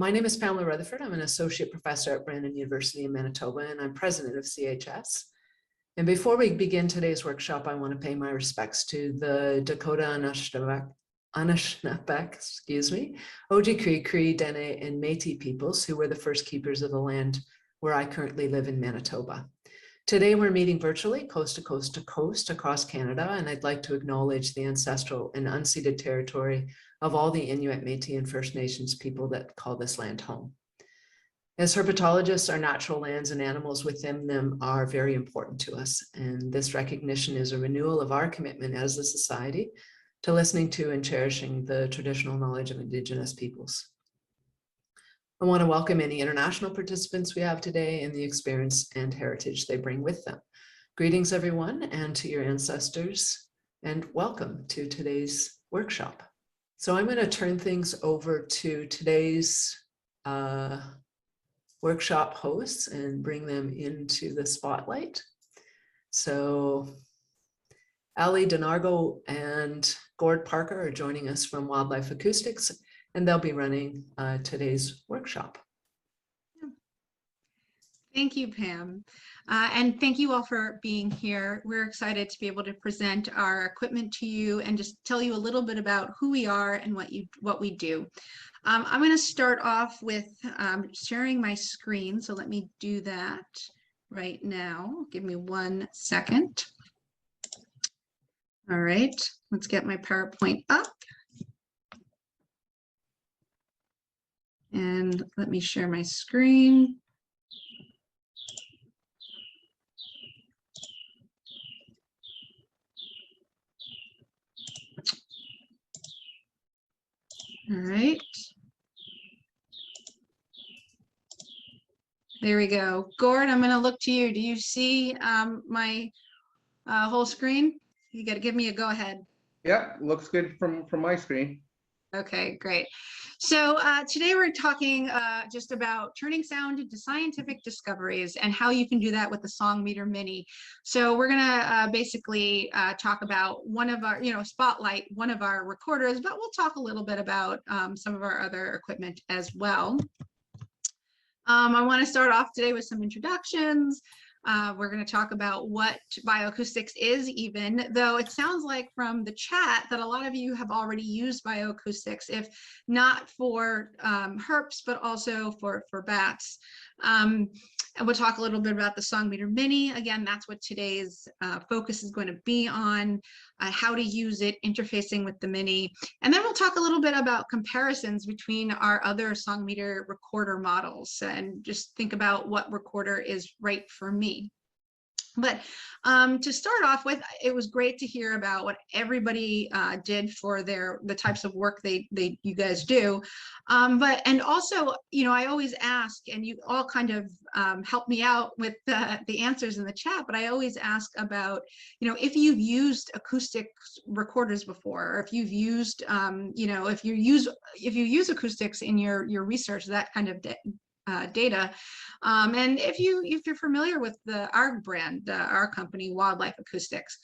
My name is Pamela Rutherford. I'm an associate professor at Brandon University in Manitoba, and I'm president of CHS. And before we begin today's workshop, I want to pay my respects to the Dakota Anishinaabe, Oji-Cree, Cree, Dene, and Métis peoples who were the first keepers of the land where I currently live in Manitoba. Today, we're meeting virtually coast to coast to coast across Canada, and I'd like to acknowledge the ancestral and unceded territory of all the Inuit, Métis, and First Nations people that call this land home. As herpetologists, our natural lands and animals within them are very important to us, and this recognition is a renewal of our commitment as a society to listening to and cherishing the traditional knowledge of Indigenous peoples. I want to welcome any international participants we have today and the experience and heritage they bring with them. Greetings, everyone, and to your ancestors, and welcome to today's workshop. So I'm going to turn things over to today's workshop hosts and bring them into the spotlight. So Ali Denargo and Gord Parker are joining us from Wildlife Acoustics, and they'll be running today's workshop. Thank you, Pam. And thank you all for being here. We're excited to be able to present our equipment to you and just tell you a little bit about who we are and what we do. I'm going to start off with sharing my screen. So let me do that right now. Give me 1 second. All right, let's get my PowerPoint up. And let me share my screen. All right. There we go. Gord, I'm going to look to you. Do you see my whole screen? You got to give me a go ahead. Yeah, looks good from my screen. Okay, great. So today we're talking just about turning sound into scientific discoveries and how you can do that with the Songmeter Mini. So we're gonna basically talk about one of our, spotlight one of our recorders, but we'll talk a little bit about some of our other equipment as well. I want to start off today with some introductions. We're going to talk about what bioacoustics is, even though it sounds like from the chat that a lot of you have already used bioacoustics, if not for herps, but also for bats. And we'll talk a little bit about the Songmeter Mini. Again, that's what today's focus is going to be on, how to use it, interfacing with the Mini. And then we'll talk a little bit about comparisons between our other Songmeter recorder models and just think about what recorder is right for me. But to start off with, it was great to hear about what everybody did for the types of work you guys do. And also, I always ask, and you all kind of help me out with the answers in the chat, but I always ask about, if you've used acoustic recorders before, or if you've used, if you use acoustics in your research, that kind of data. And if you're familiar with our brand, our company, Wildlife Acoustics,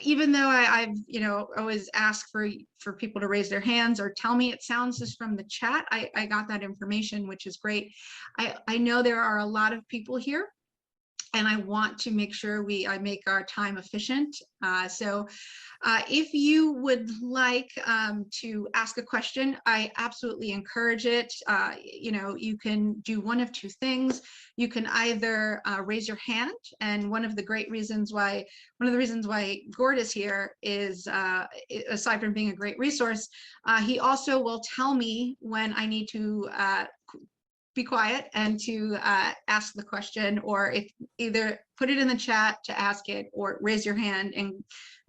even though I've always ask for people to raise their hands or tell me it sounds just from the chat, I got that information, which is great. I know there are a lot of people here, and I want to make sure I make our time efficient. So if you would like to ask a question, I absolutely encourage it. You can do one of two things. You can either raise your hand, and one of the reasons why Gord is here is, aside from being a great resource, he also will tell me when I need to be quiet and to ask the question, or if either put it in the chat to ask it or raise your hand, and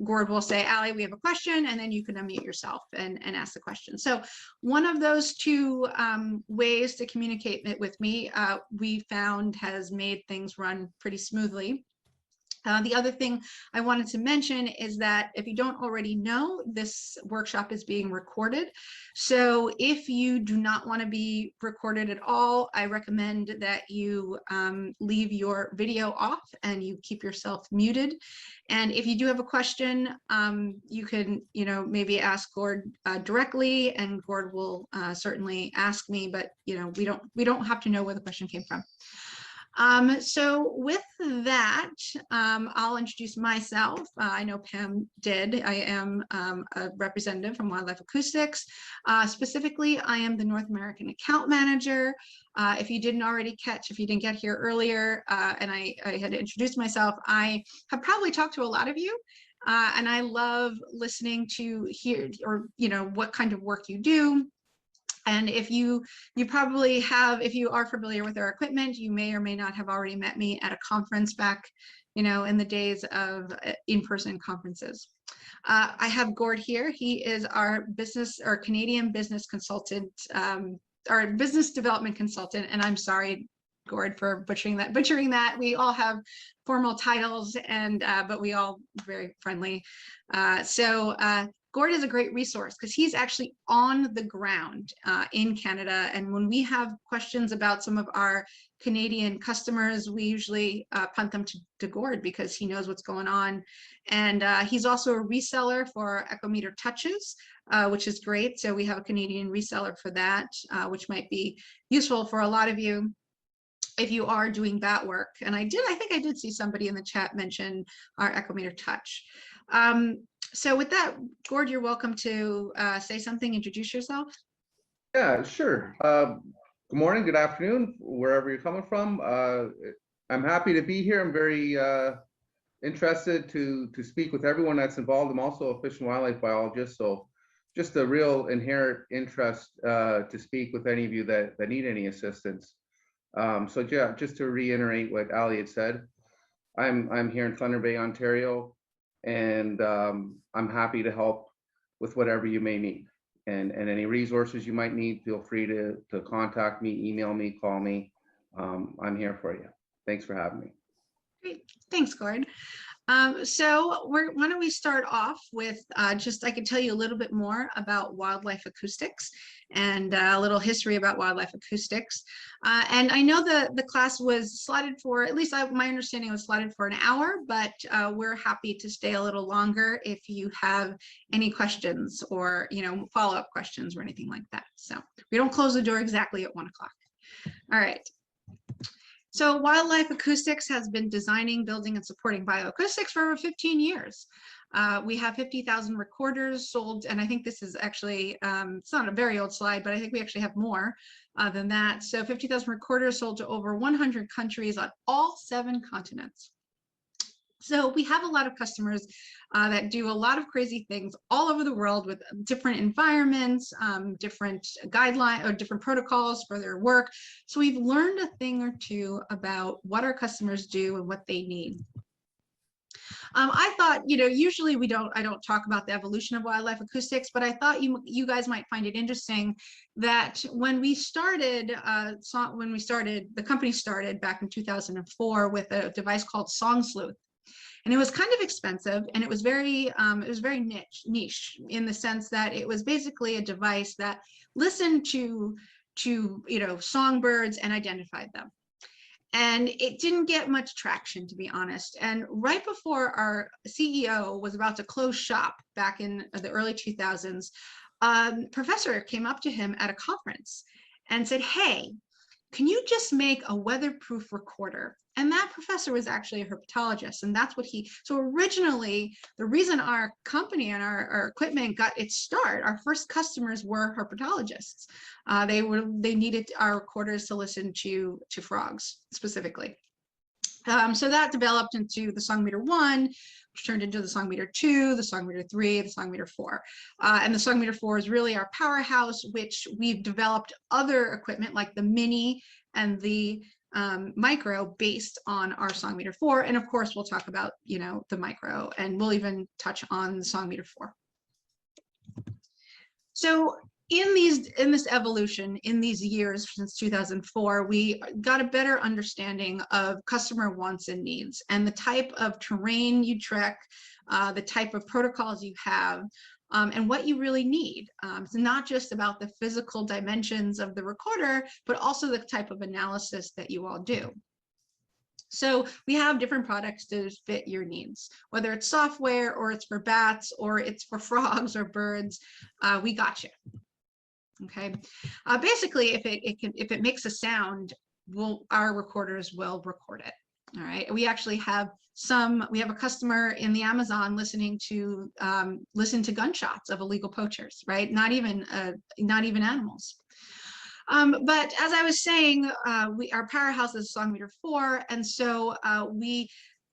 Gord will say, Ali, we have a question, and then you can unmute yourself and ask the question. So one of those two ways to communicate with me, we found has made things run pretty smoothly. The other thing I wanted to mention is that if you don't already know, this workshop is being recorded. So if you do not want to be recorded at all, I recommend that you leave your video off and you keep yourself muted. And if you do have a question, you can, maybe ask Gord directly, and Gord will certainly ask me, but we don't have to know where the question came from. So with that, I'll introduce myself. I know Pam did. I am a representative from Wildlife Acoustics. Specifically, I am the North American account manager. If you didn't already catch, if you didn't get here earlier, and I had to introduce myself, I have probably talked to a lot of you. And I love listening to hear, or what kind of work you do. And if you probably have, if you are familiar with our equipment, you may or may not have already met me at a conference back, in the days of in-person conferences. I have Gord here. He is our Canadian business consultant, our business development consultant. And I'm sorry, Gord, for butchering that. We all have formal titles, but we all very friendly. Gord is a great resource because he's actually on the ground in Canada. And when we have questions about some of our Canadian customers, we usually punt them to Gord because he knows what's going on. And he's also a reseller for Echometer Touches, which is great. So we have a Canadian reseller for that, which might be useful for a lot of you if you are doing that work. And I think I did see somebody in the chat mention our Echometer Touch. So with that, Gord, you're welcome to say something, introduce yourself. Yeah, sure. Good morning, good afternoon, wherever you're coming from. I'm happy to be here. I'm very interested to speak with everyone that's involved. I'm also a fish and wildlife biologist, so just a real inherent interest to speak with any of you that need any assistance. So yeah, just to reiterate what Ali had said, I'm here in Thunder Bay, Ontario, and I'm happy to help with whatever you may need. And any resources you might need, feel free to contact me, email me, call me. I'm here for you. Thanks for having me. Great, thanks, Gord. So why don't we start off with I can tell you a little bit more about Wildlife Acoustics and a little history about Wildlife Acoustics. And I know the class was slotted for, at least my understanding was slotted for an hour, but we're happy to stay a little longer if you have any questions or follow-up questions or anything like that. So we don't close the door exactly at 1 o'clock. All right. So Wildlife Acoustics has been designing, building, and supporting bioacoustics for over 15 years. We have 50,000 recorders sold, and I think this is actually, it's not a very old slide, but I think we actually have more than that. So 50,000 recorders sold to over 100 countries on all 7 continents. So we have a lot of customers that do a lot of crazy things all over the world with different environments, different guidelines or different protocols for their work. So we've learned a thing or two about what our customers do and what they need. I thought, usually I don't talk about the evolution of Wildlife Acoustics, but I thought you guys might find it interesting that when we started, the company started back in 2004 with a device called Song Sleuth. And it was kind of expensive, and it was very niche in the sense that it was basically a device that listened to songbirds and identified them. And it didn't get much traction, to be honest. And right before our CEO was about to close shop back in the early 2000s, a professor came up to him at a conference and said, "Hey, can you just make a weatherproof recorder?" And that professor was actually a herpetologist, and that's what so originally, the reason our company and our equipment got its start, our first customers were herpetologists. They needed our recorders to listen to frogs specifically. So that developed into the Songmeter 1, which turned into the Songmeter 2, the Songmeter 3, the Songmeter 4. And the Songmeter 4 is really our powerhouse, which we've developed other equipment like the Mini and the micro based on our Songmeter 4. And of course, we'll talk about, the micro, and we'll even touch on the Songmeter 4. So in this evolution, in these years since 2004, we got a better understanding of customer wants and needs, and the type of terrain you trek, the type of protocols you have, and what you really need. It's not just about the physical dimensions of the recorder, but also the type of analysis that you all do. So we have different products to fit your needs, whether it's software or it's for bats or it's for frogs or birds. We got you. Okay. Basically, if it makes a sound, our recorders will record it. All right. We actually have we have a customer in the Amazon listening to gunshots of illegal poachers, right? Not even animals. But as I was saying, our powerhouse is Songmeter 4, and so we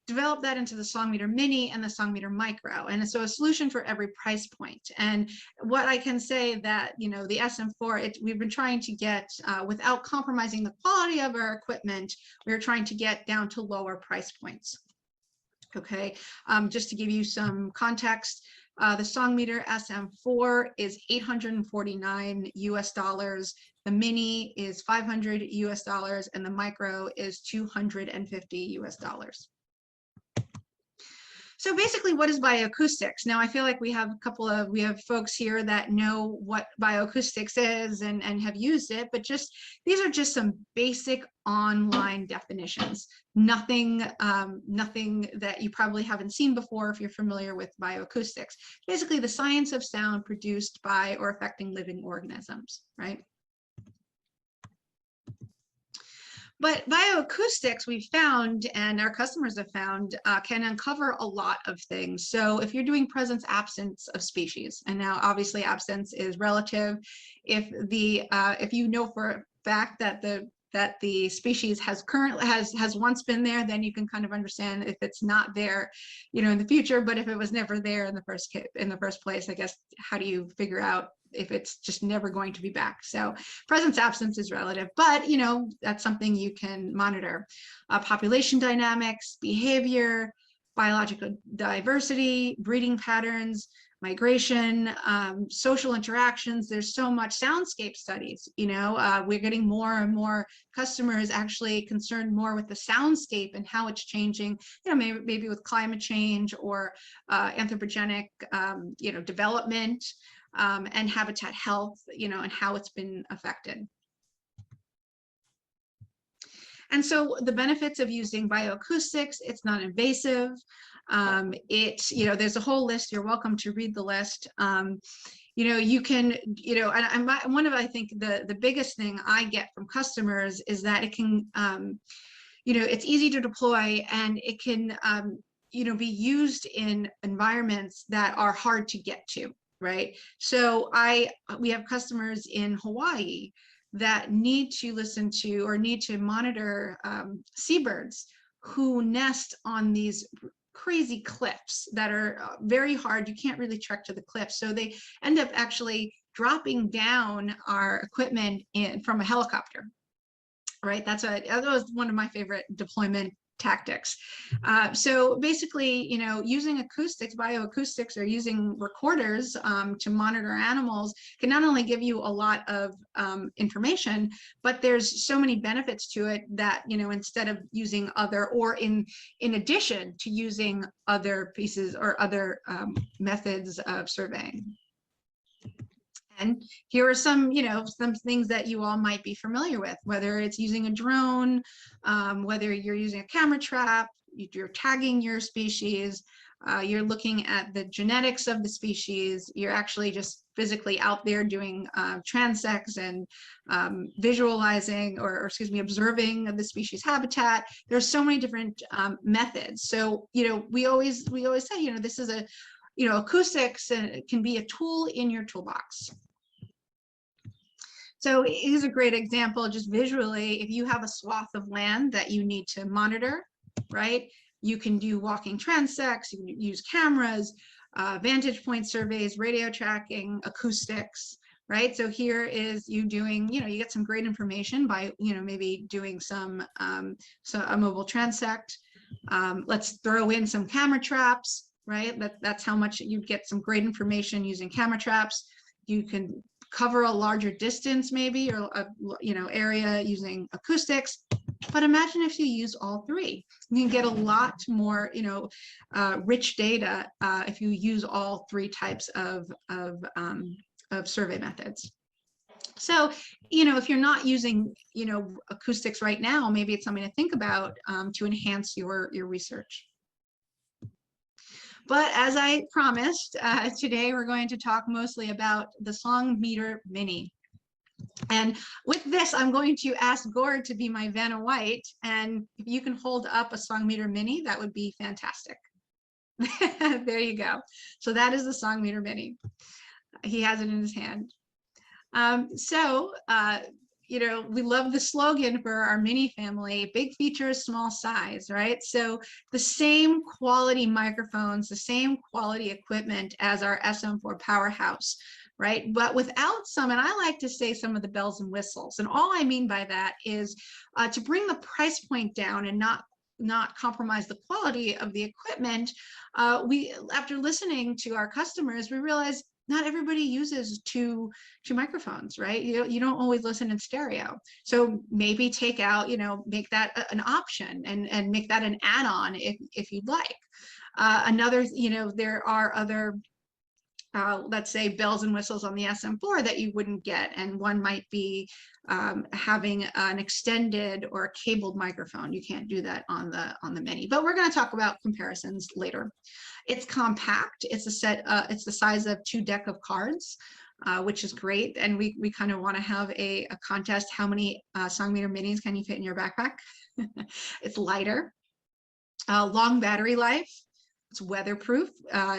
developed that into the Songmeter Mini and the Songmeter Micro, and so a solution for every price point. And what I can say that, you know, the SM4, we've been trying to get, without compromising the quality of our equipment, we're trying to get down to lower price points. Okay, just to give you some context, the Songmeter SM4 is $849 US. The Mini is $500 US, and the Micro is $250 US. So basically, what is bioacoustics? Now, I feel like we have folks here that know what bioacoustics is and have used it, but these are just some basic online definitions. Nothing that you probably haven't seen before if you're familiar with bioacoustics. Basically, the science of sound produced by or affecting living organisms, right? But bioacoustics, we've found, and our customers have found, can uncover a lot of things. So if you're doing presence absence of species, and now obviously absence is relative, if you know for a fact that the species has once been there, then you can kind of understand if it's not there, you know, in the future. But if it was never there in the first place, I guess, how do you figure out if it's just never going to be back? So presence absence is relative, but you know, that's something you can monitor. Population dynamics, behavior, biological diversity, breeding patterns, migration, social interactions. There's so much. Soundscape studies, you know, we're getting more and more customers actually concerned more with the soundscape and how it's changing, you know, maybe with climate change or anthropogenic, you know, development, and habitat health, you know, and how it's been affected. And so the benefits of using bioacoustics, it's not invasive. You know, there's a whole list. You're welcome to read the list. You know, you can, you know, and I think the biggest thing I get from customers is that it can, you know, it's easy to deploy, and it can, you know, be used in environments that are hard to get to. Right. So we have customers in Hawaii that need to listen to or need to monitor seabirds who nest on these crazy cliffs that are very hard. You can't really trek to the cliff. So they end up actually dropping down our equipment from a helicopter. Right. That was one of my favorite deployment tactics. So basically, you know, using acoustics, bioacoustics, or using recorders to monitor animals can not only give you a lot of information, but there's so many benefits to it that, you know, instead of using other, or in addition to using other pieces or other methods of surveying. And here are some, you know, some things that you all might be familiar with, whether it's using a drone, whether you're using a camera trap, you're tagging your species, you're looking at the genetics of the species, you're actually just physically out there doing transects and visualizing, or excuse me, observing the species habitat. There's so many different methods. So, you know, we always say, you know, this is a, you know, acoustics can be a tool in your toolbox. So here's a great example, just visually. If you have a swath of land that you need to monitor, right? You can do walking transects, you can use cameras, vantage point surveys, radio tracking, acoustics, right? So here is you doing, you know, you get some great information by, you know, maybe doing a mobile transect. Let's throw in some camera traps, right? That's how much you get some great information using camera traps. You can cover a larger distance maybe, or a area using acoustics. But imagine if you use all three. You can get a lot more, rich data if you use all three types of survey methods. So, if you're not using, acoustics right now, maybe it's something to think about to enhance your research. But as I promised, today we're going to talk mostly about the Songmeter Mini. And with this, I'm going to ask Gord to be my Vanna White. And if you can hold up a Songmeter Mini, that would be fantastic. There you go. So that is the Songmeter Mini. He has it in his hand. We love the slogan for our Mini family: big features, small size, right? So the same quality microphones, the same quality equipment as our SM4 powerhouse, right? But without some, and I like to say some of the bells and whistles. And all I mean by that is to bring the price point down and not compromise the quality of the equipment. After listening to our customers, we realized not everybody uses two microphones, right? You don't always listen in stereo. So maybe take out, make that an option and make that an add-on if you'd like. There are other let's say bells and whistles on the SM4 that you wouldn't get, and one might be having an extended or a cabled microphone. You can't do that on the Mini, but we're going to talk about comparisons later. It's compact. It's it's the size of 2 deck of cards, which is great. And we kind of want to have a contest. How many Songmeter Minis can you fit in your backpack? It's lighter, long battery life. It's weatherproof.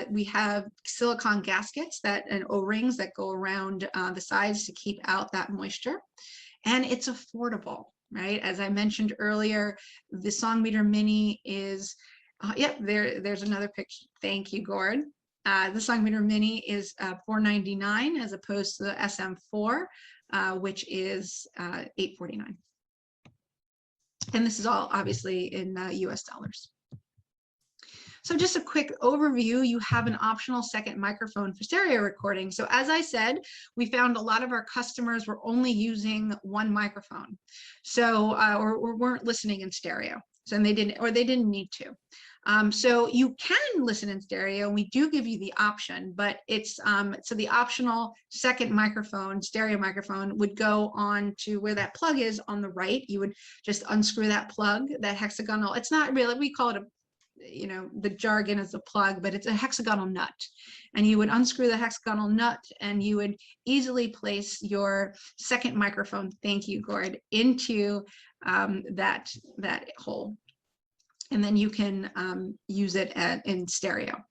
We have silicone gaskets and O-rings that go around the sides to keep out that moisture. And it's affordable, right? As I mentioned earlier, the Songmeter Mini is, there's another picture. Thank you, Gord. The Songmeter Mini is $499 as opposed to the SM4, which is $849. And this is all obviously in US dollars. So just a quick overview, you have an optional second microphone for stereo recording. So as I said, we found a lot of our customers were only using one microphone. So, or weren't listening in stereo. So they didn't need to. So you can listen in stereo, and we do give you the option, but it's, so the optional second microphone, stereo microphone, would go on to where that plug is on the right. You would just unscrew that plug, that hexagonal, it's not really, we call it the jargon is a plug, but it's a hexagonal nut. And you would unscrew the hexagonal nut and you would easily place your second microphone, thank you, Gord, into that hole. And then you can use it in stereo.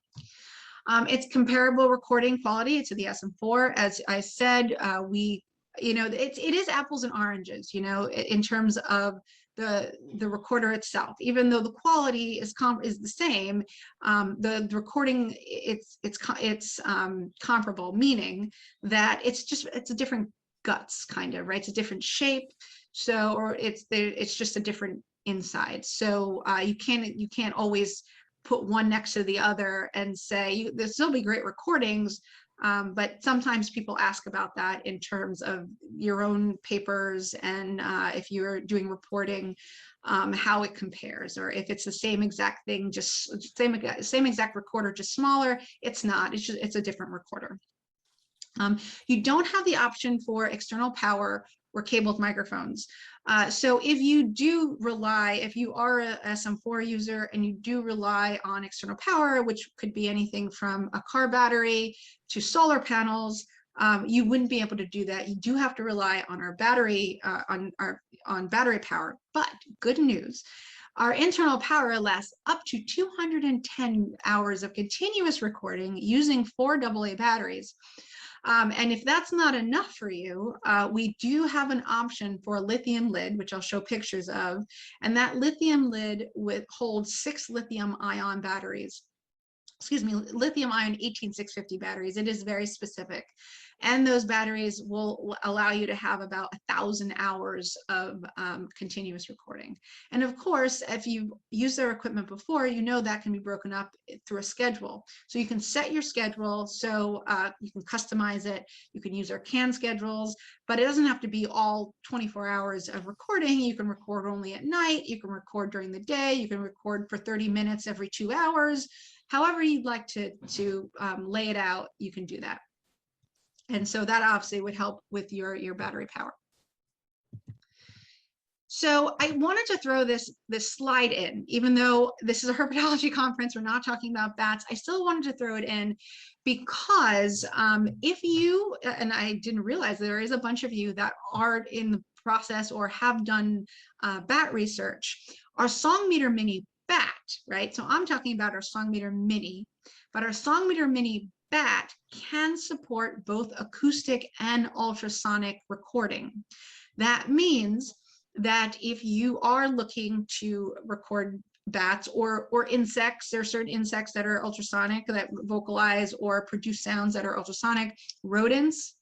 It's comparable recording quality to the SM4. As I said, it is apples and oranges, in terms of the recorder itself. Even though the quality is the same, the recording it's comparable, meaning that it's a different guts, kind of, right? It's a different shape, so, or it's just a different inside. So you can't always put one next to the other and say there'll still be great recordings. But sometimes people ask about that in terms of your own papers and if you're doing reporting, how it compares, or if it's the same exact thing, just same exact recorder, just smaller. It's not. It's a different recorder. You don't have the option for external power or cabled microphones. So if you are a SM4 user and you do rely on external power, which could be anything from a car battery to solar panels, you wouldn't be able to do that. You do have to rely on our battery, on battery power. But good news, our internal power lasts up to 210 hours of continuous recording using 4 AA batteries. And if that's not enough for you, we do have an option for a lithium lid, which I'll show pictures of. And that lithium lid holds 6 lithium ion batteries. excuse me, lithium ion 18650 batteries. It is very specific. And those batteries will allow you to have about 1,000 hours of continuous recording. And of course, if you've used their equipment before, you know that can be broken up through a schedule. So you can set your schedule, so you can customize it. You can use our CAN schedules, but it doesn't have to be all 24 hours of recording. You can record only at night. You can record during the day. You can record for 30 minutes every 2 hours. However you'd like to lay it out, you can do that. And so that obviously would help with your battery power. So I wanted to throw this slide in, even though this is a herpetology conference, we're not talking about bats. I still wanted to throw it in because if you, and I didn't realize there is a bunch of you that are in the process or have done bat research, our Songmeter Mini bat, right? So I'm talking about our Songmeter Mini, but our Songmeter Mini bat can support both acoustic and ultrasonic recording. That means that if you are looking to record bats or insects, there are certain insects that are ultrasonic that vocalize or produce sounds that are ultrasonic, rodents,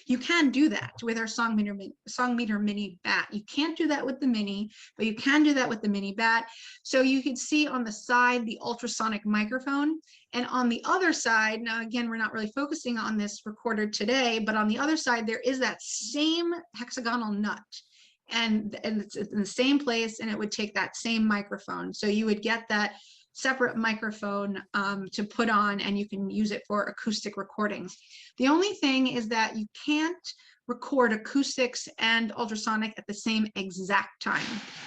you can do that with our Songmeter Mini bat. You can't do that with the Mini, but you can do that with the Mini bat. So you can see on the side the ultrasonic microphone, and on the other side, now again, we're not really focusing on this recorder today, but on the other side, there is that same hexagonal nut. And it's in the same place, and it would take that same microphone. So you would get that separate microphone to put on, and you can use it for acoustic recordings. The only thing is that you can't record acoustics and ultrasonic at the same exact time.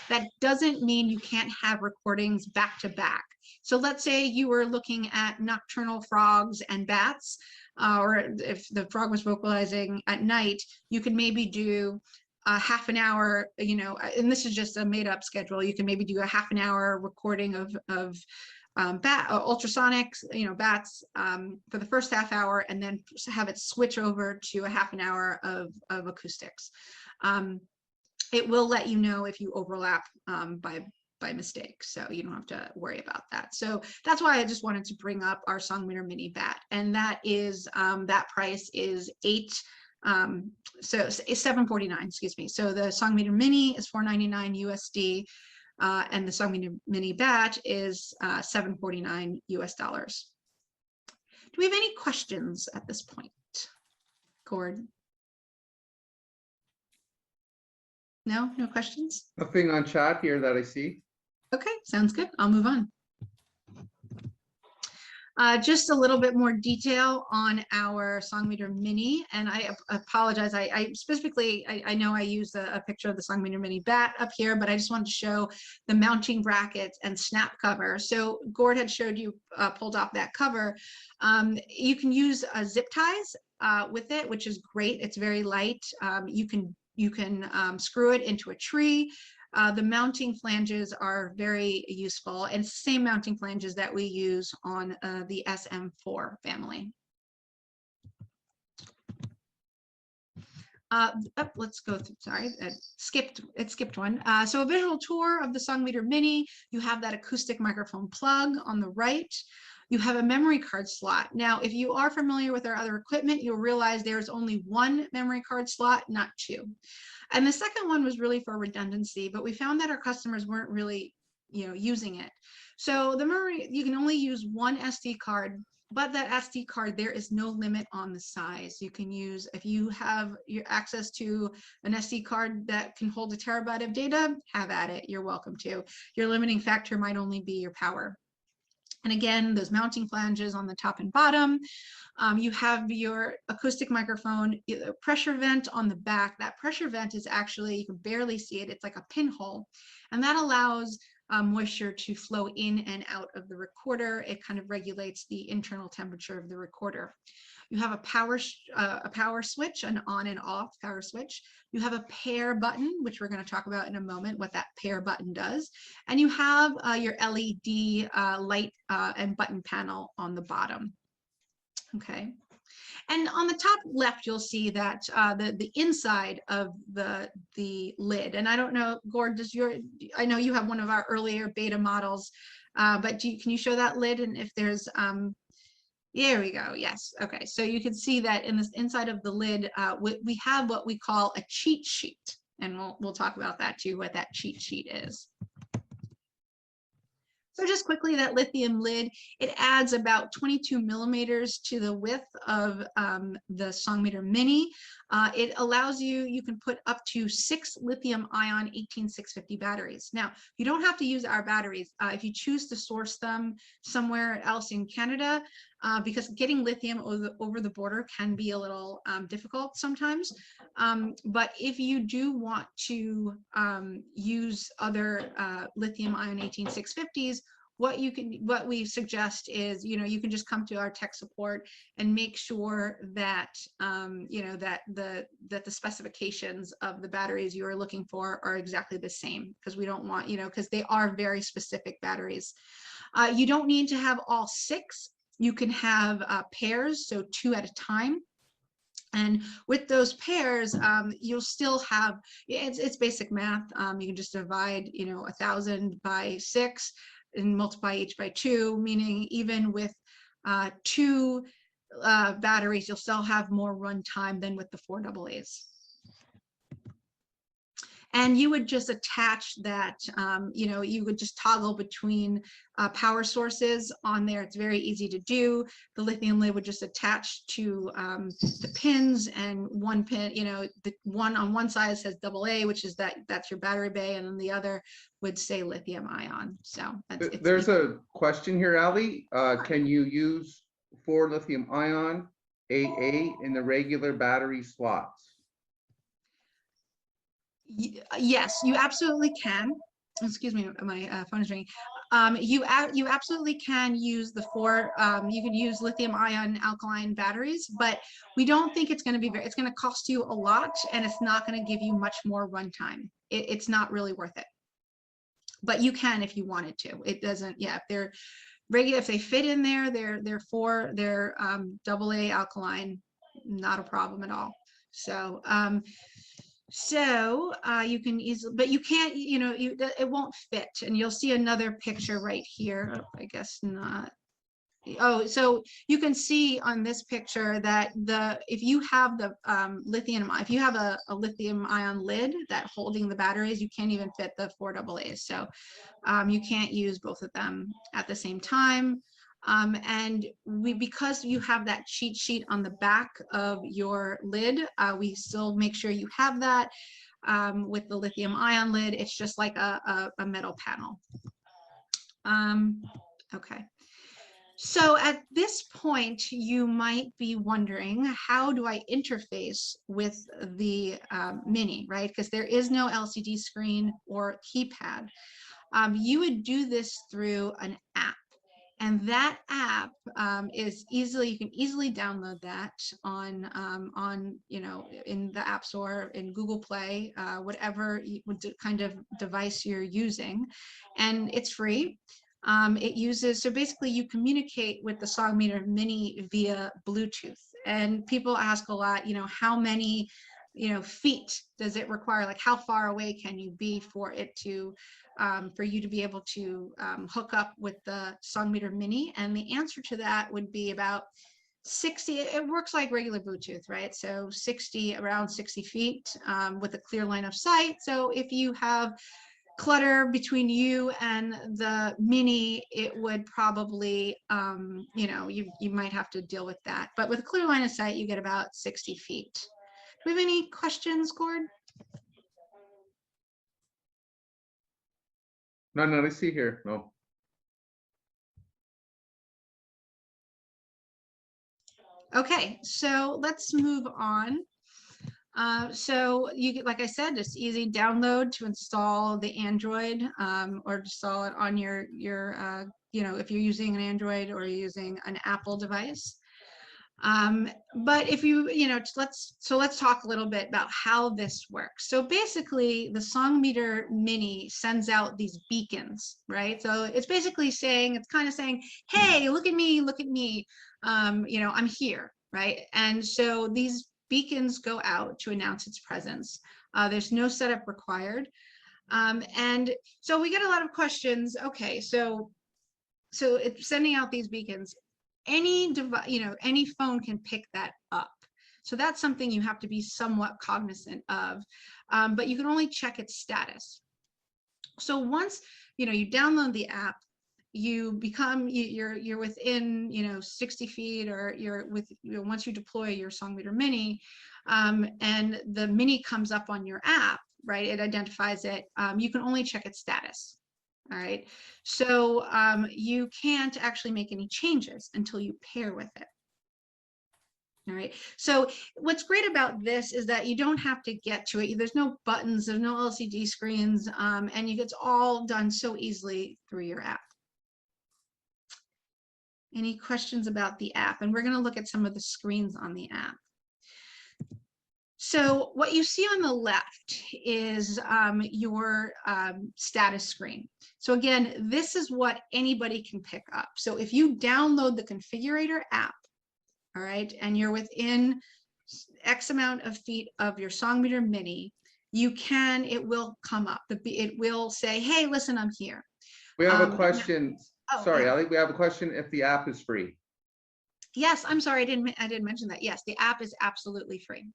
That doesn't mean you can't have recordings back to back. So let's say you were looking at nocturnal frogs and bats, or if the frog was vocalizing at night, you could maybe do half an hour, you know, and this is just a made up schedule. You can maybe do a half an hour recording of ultrasonics, you know, bats for the first half hour, and then have it switch over to a half an hour of acoustics. It will let you know if you overlap by mistake, so you don't have to worry about that. So that's why I just wanted to bring up our Songmeter Mini bat, and that is that price is so it's $749, excuse me. So the Songmeter Mini is $499 USD, and the Songmeter Mini bat is $749 US. Do we have any questions at this point, Gord? No questions? Nothing on chat here that I see. Okay, sounds good. I'll move on. Just a little bit more detail on our Songmeter Mini, and I apologize. I specifically, I know I used a picture of the Songmeter Mini bat up here, but I just wanted to show the mounting brackets and snap cover. So Gord had showed you, pulled off that cover. You can use zip ties with it, which is great. It's very light. You can screw it into a tree. The mounting flanges are very useful, and it's the same mounting flanges that we use on the SM4 family. Let's go through, sorry, it skipped one. So a visual tour of the Songmeter Mini. You have that acoustic microphone plug on the right. You have a memory card slot. Now, if you are familiar with our other equipment, you'll realize there's only one memory card slot, not two. And the second one was really for redundancy, but we found that our customers weren't really, you know, using it. So the memory, you can only use one SD card, but that SD card, there is no limit on the size. You can use, if you have your access to an SD card that can hold 1 terabyte of data, have at it, you're welcome to. Your limiting factor might only be your power. And again, those mounting flanges on the top and bottom. You have your acoustic microphone, pressure vent on the back. That pressure vent is actually, you can barely see it, it's like a pinhole. And that allows moisture to flow in and out of the recorder. It kind of regulates the internal temperature of the recorder. You have a power switch, an on and off power switch. You have a pair button, which we're going to talk about in a moment, what that pair button does. And you have your LED light and button panel on the bottom. Okay. And on the top left, you'll see that the inside of the lid. And I don't know, Gord, I know you have one of our earlier beta models But can you show that lid? And if there's, there we go. Yes. Okay. So you can see that in this inside of the lid, we have what we call a cheat sheet, and we'll talk about that too, what that cheat sheet is. So just quickly, that lithium lid, it adds about 22 millimeters to the width of the Songmeter Mini. It allows you can put up to 6 lithium ion 18650 batteries. Now, you don't have to use our batteries if you choose to source them somewhere else in Canada, because getting lithium over the border can be a little difficult sometimes. But if you do want to use other lithium ion 18650s, what we suggest is, you can just come to our tech support and make sure that that the specifications of the batteries you are looking for are exactly the same, because we don't want, because they are very specific batteries. You don't need to have all 6. You can have pairs, so 2 at a time. And with those pairs, you'll still have, it's basic math. You can just divide, 1,000 by 6 and multiply each by 2, meaning even with 2 batteries, you'll still have more run time than with the 4 AA's. And you would just attach that, you would just toggle between power sources on there. It's very easy to do. The lithium lid would just attach to the pins, and one pin, the one on one side says AA, which is that's your battery bay, and then the other would say lithium ion. So there's a question here, Ali. Can you use 4 lithium ion AA in the regular battery slots? Yes, you absolutely can. Excuse me, my phone is ringing. You absolutely can use the 4. You can use lithium ion alkaline batteries, but we don't think it's going to be it's going to cost you a lot, and it's not going to give you much more runtime. It's not really worth it. But you can if you wanted to. It doesn't. Yeah, if they're regular, if they fit in there, they're AA alkaline, not a problem at all. So. You can easily, but you can't, it won't fit. And you'll see another picture right here. Oh, I guess not. Oh, so you can see on this picture that if you have the if you have a lithium ion lid that holding the batteries, you can't even fit the 4 AA's. So you can't use both of them at the same time. And because you have that cheat sheet on the back of your lid, we still make sure you have that. With the lithium ion lid, it's just like a metal panel. Okay. So at this point, you might be wondering, how do I interface with the Mini, right? Because there is no LCD screen or keypad. You would do this through an app. And that app is you can easily download that on in the App Store, in Google Play, whatever kind of device you're using, and it's free. It uses, so basically you communicate with the Songmeter Mini via Bluetooth, and people ask a lot, how many feet does it require? Like, how far away can you be for it to for you to be able to hook up with the Songmeter Mini? And the answer to that would be about 60. It works like regular Bluetooth, right? So around 60 feet with a clear line of sight. So if you have clutter between you and the Mini, it would probably, you might have to deal with that. But with a clear line of sight, you get about 60 feet. Do we have any questions, Gord? None that I see here, no. Okay, so let's move on. So like I said, it's easy download to install the Android, or install it on your if you're using an Android or you're using an Apple device. But if let's talk a little bit about how this works. So basically, the Songmeter Mini sends out these beacons, right? So it's basically saying, hey, look at me, I'm here, right? And so these beacons go out to announce its presence. There's no setup required. And so we get a lot of questions. Okay, so so it's sending out these beacons. Any device, any phone can pick that up. So that's something you have to be somewhat cognizant of, but you can only check its status. So once you download the app, you become you're within 60 feet, or you're with once you deploy your Songmeter Mini, and the Mini comes up on your app, right? It identifies it. You can only check its status. All right, so you can't actually make any changes until you pair with it. All right, so what's great about this is that you don't have to get to it. There's no buttons, there's no LCD screens, and it's all done so easily through your app. Any questions about the app? And we're going to look at some of the screens on the app. So what you see on the left is your status screen. So again, this is what anybody can pick up. So if you download the configurator app, all right, and you're within X amount of feet of your Songmeter Mini, it will come up. It will say, hey, listen, I'm here. We have a question. Sorry, yeah. I think we have a question if the app is free. Yes, I'm sorry, I didn't mention that. Yes, the app is absolutely free.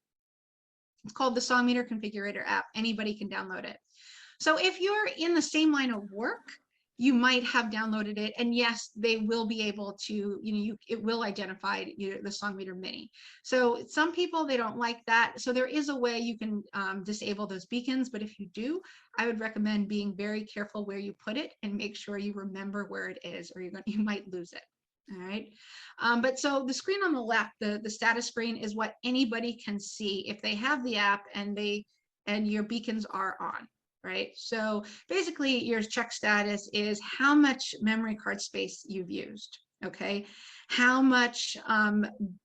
It's called the Songmeter Configurator app. Anybody can download it. So if you're in the same line of work, you might have downloaded it, and yes, they will be able to, it will identify the Songmeter Mini. So some people, they don't like that. So there is a way you can disable those beacons, but if you do, I would recommend being very careful where you put it and make sure you remember where it is, or you might lose it. All right, but so the screen on the left, the status screen, is what anybody can see if they have the app and your beacons are on, right? So basically your check status is how much memory card space you've used, okay? How much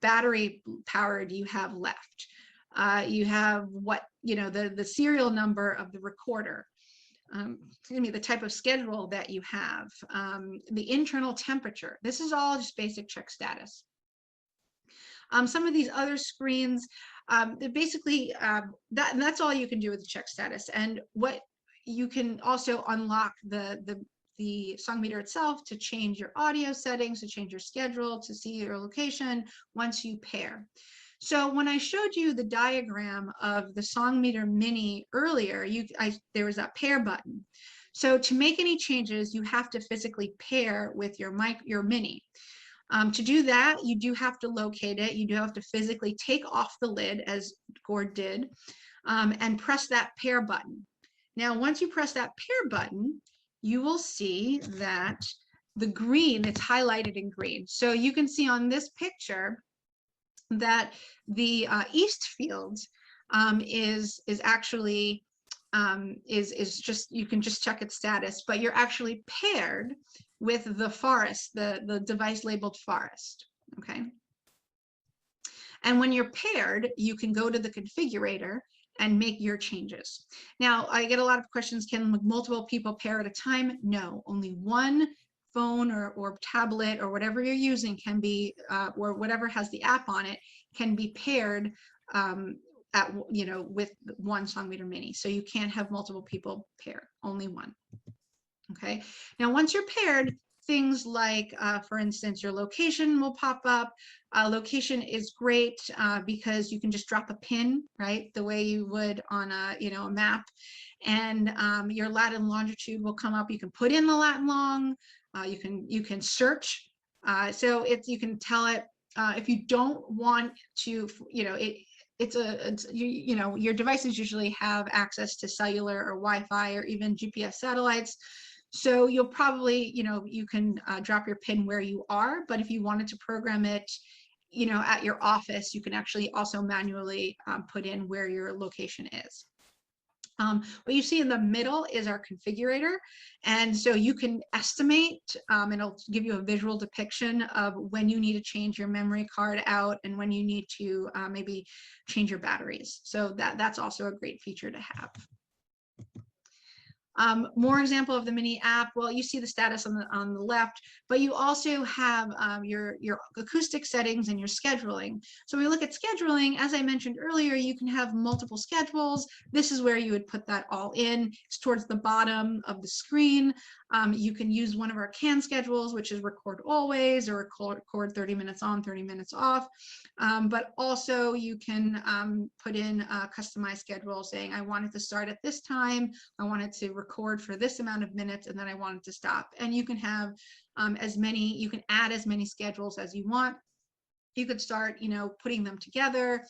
battery power do you have left? You have what, the serial number of the recorder. Excuse me, the type of schedule that you have, the internal temperature. This is all just basic check status. Some of these other screens, basically, that's all you can do with the check status. And what you can also unlock the Songmeter itself to change your audio settings, to change your schedule, to see your location once you pair. So when I showed you the diagram of the Songmeter Mini earlier, there was that pair button. So to make any changes, you have to physically pair with your Mini. To do that, you do have to locate it. You do have to physically take off the lid, as Gord did, and press that pair button. Now, once you press that pair button, you will see that the green, it's highlighted in green. So you can see on this picture that the east field is actually is just, you can just check its status, but you're actually paired with the forest, the device labeled forest, okay? And when you're paired, you can go to the configurator and make your changes. Now, I get a lot of questions, can multiple people pair at a time? No, only one phone or tablet or whatever you're using can be, or whatever has the app on it, can be paired with one Songmeter Mini. So you can't have multiple people pair, only one. Okay. Now, once you're paired, things like, for instance, your location will pop up. Location is great because you can just drop a pin, right, the way you would on a map, and your lat and longitude will come up. You can put in the lat and long. You can search. So you can tell it if you don't want to, your devices usually have access to cellular or Wi-Fi or even GPS satellites. So you'll probably, you can drop your pin where you are, but if you wanted to program it, at your office, you can actually also manually put in where your location is. What you see in the middle is our configurator. And so you can estimate, it'll give you a visual depiction of when you need to change your memory card out and when you need to maybe change your batteries. So that's also a great feature to have. More example of the Mini app. Well, you see the status on the left, but you also have your acoustic settings and your scheduling. So we look at scheduling, as I mentioned earlier, you can have multiple schedules. This is where you would put that all in. It's towards the bottom of the screen. You can use one of our CAN schedules, which is record always or record 30 minutes on, 30 minutes off. But also you can put in a customized schedule saying, I want it to start at this time, I want it to record for this amount of minutes, and then I want it to stop. And you can have you can add as many schedules as you want. You could start, putting them together,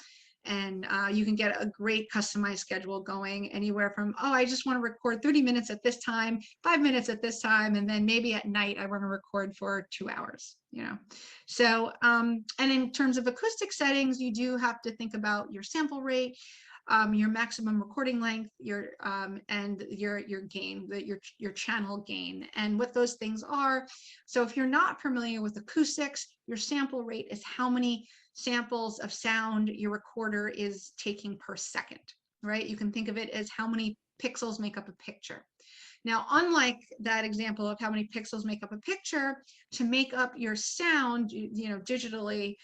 and you can get a great customized schedule going anywhere from, oh, I just want to record 30 minutes at this time, 5 minutes at this time, and then maybe at night I want to record for 2 hours, So, and in terms of acoustic settings, you do have to think about your sample rate, your maximum recording length, and your gain, your channel gain, and what those things are. So if you're not familiar with acoustics, your sample rate is how many samples of sound your recorder is taking per second, right? You can think of it as how many pixels make up a picture. Now, unlike that example of how many pixels make up a picture, to make up your sound, digitally,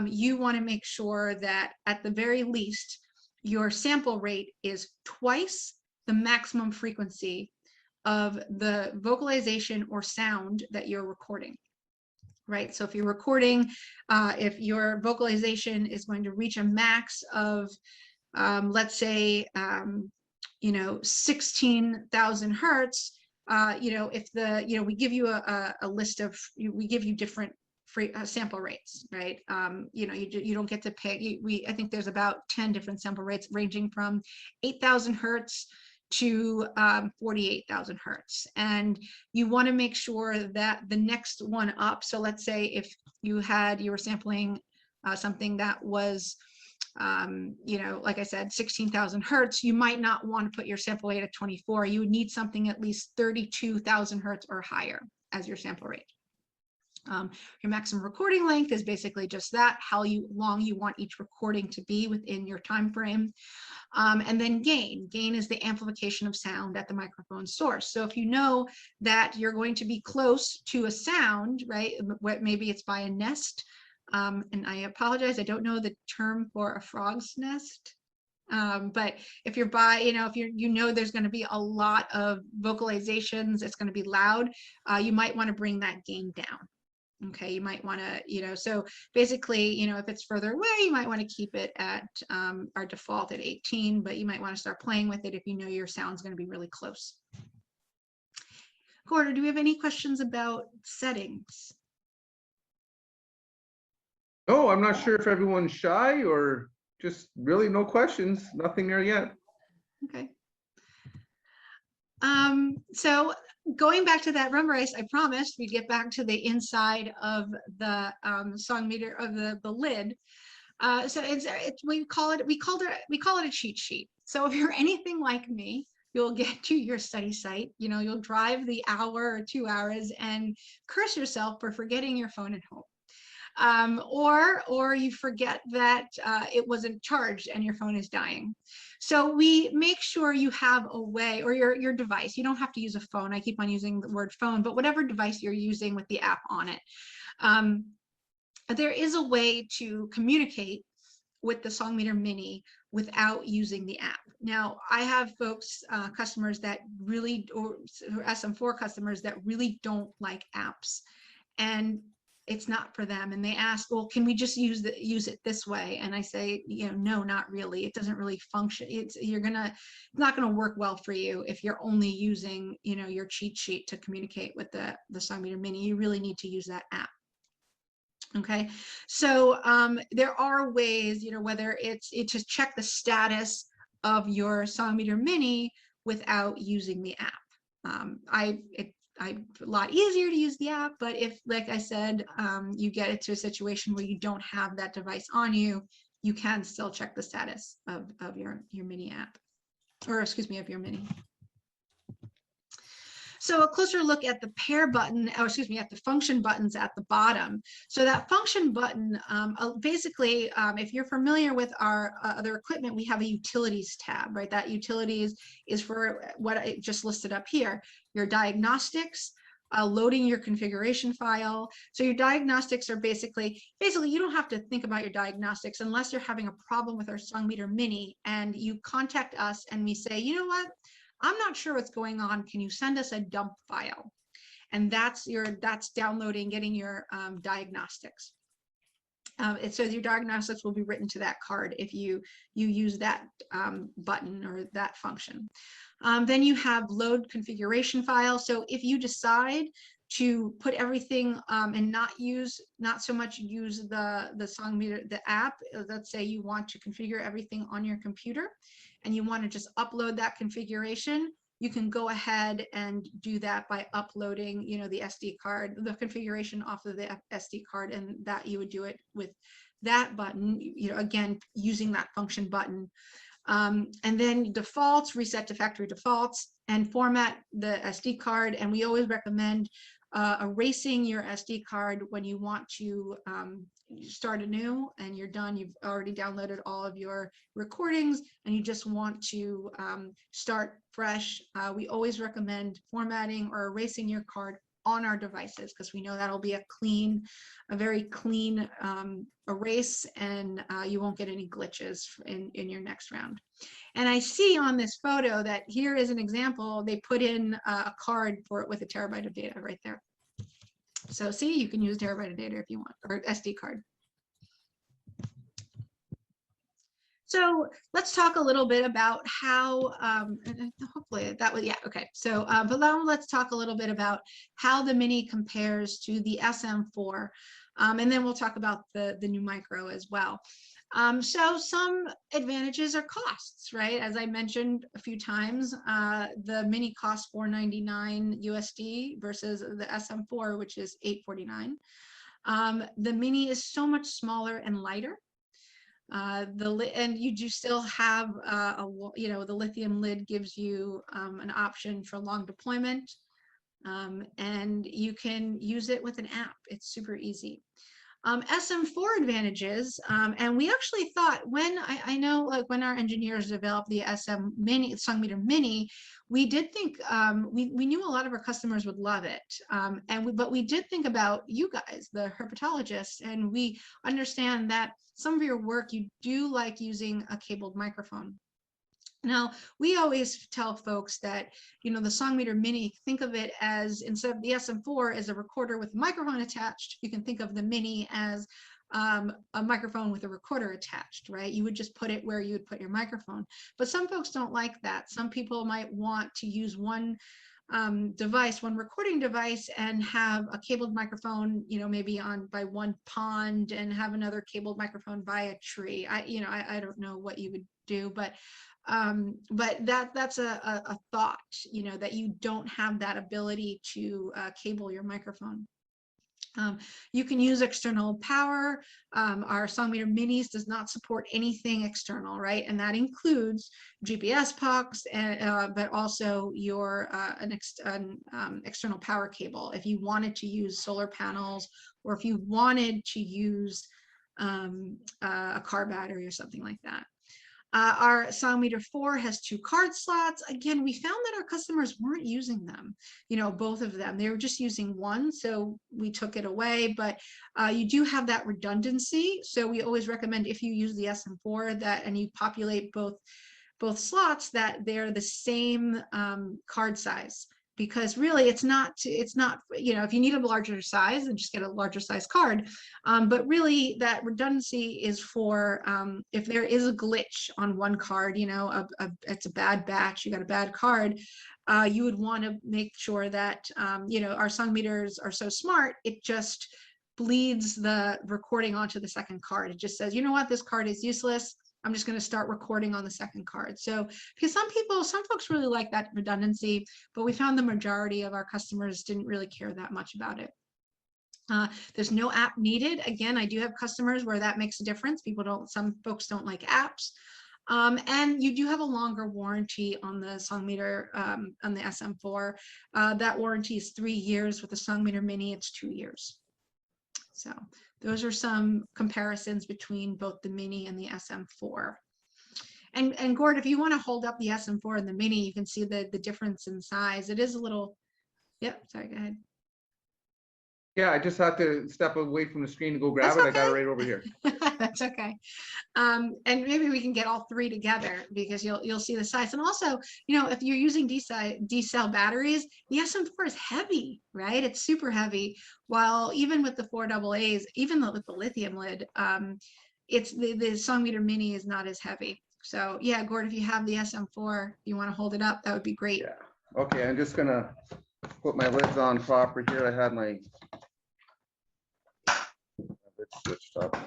you want to make sure that at the very least, your sample rate is twice the maximum frequency of the vocalization or sound that you're recording, right? So if you're recording, if your vocalization is going to reach a max of, let's say, 16,000 hertz, if we give you a list of, we give you different sample rates, right? You don't get to pick. I think there's about 10 different sample rates ranging from 8,000 hertz to 48,000 hertz, and you want to make sure that the next one up. So let's say if you were sampling something that was, like I said, 16,000 hertz, you might not want to put your sample rate at 24. You would need something at least 32,000 hertz or higher as your sample rate. Your maximum recording length is basically just that, how long you want each recording to be within your time frame. And then gain is the amplification of sound at the microphone source. So if you know that you're going to be close to a sound, right, maybe it's by a nest, and I apologize, I don't know the term for a frog's nest. But if you're by, if there's going to be a lot of vocalizations, it's going to be loud, you might want to bring that gain down. Okay, you might want to, so basically, if it's further away, you might want to keep it at our default at 18, but you might want to start playing with it if you know your sound's going to be really close. Gordon, do we have any questions about settings? No, I'm not sure if everyone's shy or just really no questions, nothing there yet. Okay. So going back to that, remember I promised we'd get back to the inside of the Songmeter, of the lid. So we call it a cheat sheet. So if you're anything like me, you'll get to your study site, you'll drive the hour or 2 hours and curse yourself for forgetting your phone at home. Or you forget that it wasn't charged and your phone is dying. So we make sure you have a way, or your device, you don't have to use a phone. I keep on using the word phone, but whatever device you're using with the app on it, there is a way to communicate with the Songmeter Mini without using the app. Now, I have folks, customers that really, or SM4 customers that really don't like apps, and it's not for them, and they ask, well, can we just use it this way? And I say, no, not really. It doesn't really function. It's not gonna work well for you if you're only using your cheat sheet to communicate with the Songmeter Mini. You really need to use that app. Okay, so there are ways, whether it's to check the status of your Songmeter Mini without using the app. A lot easier to use the app, but if, like I said, you get it to a situation where you don't have that device on you, you can still check the status of your Mini app, or excuse me, of your Mini. So a closer look at the pair button, or excuse me, at the function buttons at the bottom. So that function button, basically, if you're familiar with our other equipment, we have a utilities tab, right? That utilities is for what I just listed up here, your diagnostics, loading your configuration file. So your diagnostics are basically you don't have to think about your diagnostics unless you're having a problem with our Songmeter Mini and you contact us and we say, you know what? I'm not sure what's going on. Can you send us a dump file? and that's downloading, getting your diagnostics. It says your diagnostics will be written to that card if you use that button or that function. Then you have load configuration file. So if you decide to put everything and not so much use the Songmeter, the app, let's say you want to configure everything on your computer and you want to just upload that configuration, you can go ahead and do that by uploading, the SD card, the configuration off of the SD card, and that you would do it with that button, again, using that function button. And then defaults, reset to factory defaults, and format the SD card. And we always recommend erasing your SD card when you want to start anew and you're done. You've already downloaded all of your recordings and you just want to start fresh. We always recommend formatting or erasing your card on our devices because we know that'll be a very clean erase, and you won't get any glitches in your next round. And I see on this photo that here is an example. They put in a card for it with a terabyte of data right there. So see, you can use terabyte of data if you want, or SD card. So let's talk a little bit about how, hopefully that was, yeah, okay. So, but now let's talk a little bit about how the Mini compares to the SM4. And then we'll talk about the new Micro as well. So some advantages are costs, right? As I mentioned a few times, the Mini costs $499 USD versus the SM4, which is $849. The Mini is so much smaller and lighter. And you do still have the Lithium Lid gives you an option for long deployment, and you can use it with an app. It's super easy. SM4 advantages, and we actually thought when I know, like, when our engineers developed the Songmeter Mini, we did think we knew a lot of our customers would love it, but we did think about you guys, the herpetologists, and we understand that some of your work you do like using a cabled microphone. Now, we always tell folks that, the Songmeter Mini, think of it as, instead of the SM4 as a recorder with a microphone attached, you can think of the Mini as a microphone with a recorder attached, right? You would just put it where you would put your microphone. But some folks don't like that. Some people might want to use one device, one recording device, and have a cabled microphone, maybe by one pond, and have another cabled microphone by a tree. I don't know what you would do, but that's a thought, that you don't have that ability to cable your microphone. You can use external power. Our Songmeter Minis does not support anything external, right? And that includes GPS pucks, but also your an external power cable. If you wanted to use solar panels, or if you wanted to use a car battery or something like that. Our Songmeter 4 has 2 card slots. Again, we found that our customers weren't using them, both of them. They were just using one, so we took it away. But you do have that redundancy. So we always recommend, if you use the SM4 and you populate both slots, that they're the same card size. Because really it's not, if you need a larger size, then just get a larger size card. But really that redundancy is for if there is a glitch on one card, it's a bad batch, you got a bad card, you would want to make sure that, our Songmeters are so smart, it just bleeds the recording onto the second card. It just says, you know what, this card is useless. I'm just going to start recording on the second card. So, because some folks really like that redundancy, but we found the majority of our customers didn't really care that much about it. There's no app needed. Again, I do have customers where that makes a difference. Some folks don't like apps. And you do have a longer warranty on the Songmeter, on the SM4. That warranty is 3 years. With the Songmeter Mini, it's 2 years. So those are some comparisons between both the Mini and the SM4. And Gord, if you want to hold up the SM4 and the Mini, you can see the difference in size. It is a little, yep, sorry, go ahead. Yeah, I just had to step away from the screen to go grab it. I got it right over here. That's okay. And maybe we can get all three together because you'll see the size. And also, if you're using D-cell batteries, the SM4 is heavy, right? It's super heavy. While even with the 4 AA's, even with the lithium lid, it's the Songmeter Mini is not as heavy. So yeah, Gord, if you have the SM4, you want to hold it up, that would be great. Yeah. Okay, I'm just gonna put my lids on proper here. I had my lids switched up.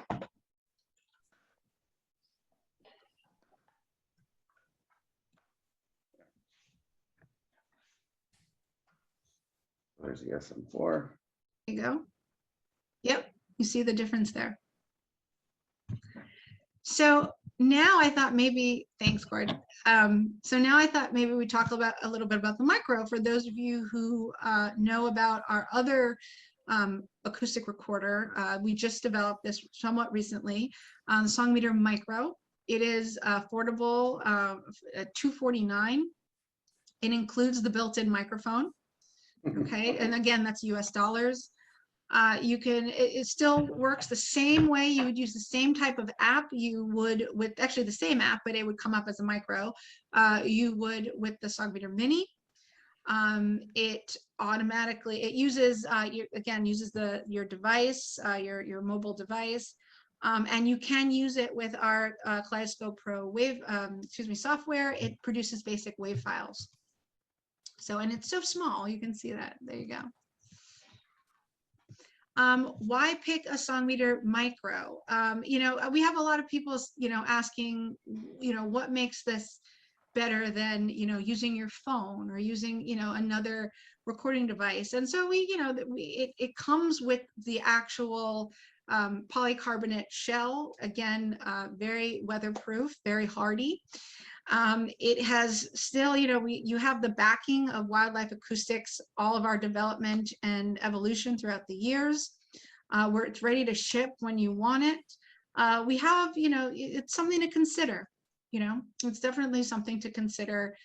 There's the SM4. There you go. Yep, you see the difference there. So now I thought maybe, thanks, Gord. So now I thought maybe we talk about a little bit about the micro. For those of you who know about our other acoustic recorder, we just developed this somewhat recently, the Songmeter Micro. It is affordable at $249. It includes the built-in microphone. Okay, and again, that's US dollars. It still works the same way. You would use the same type of app you would with, actually the same app, but it would come up as a micro. You would with the Songmeter Mini. It automatically, it uses, uses your device, your mobile device. And you can use it with our Kaleidoscope Pro software. It produces basic wave files. So, and it's so small, you can see that. There you go. Why pick a Songmeter Micro? We have a lot of people, asking, what makes this better than, using your phone or using, another recording device. And so it comes with the actual polycarbonate shell, again, very weatherproof, very hardy. It has still, you have the backing of Wildlife Acoustics, all of our development and evolution throughout the years, where it's ready to ship when you want it. We have, it's something to consider, it's definitely something to consider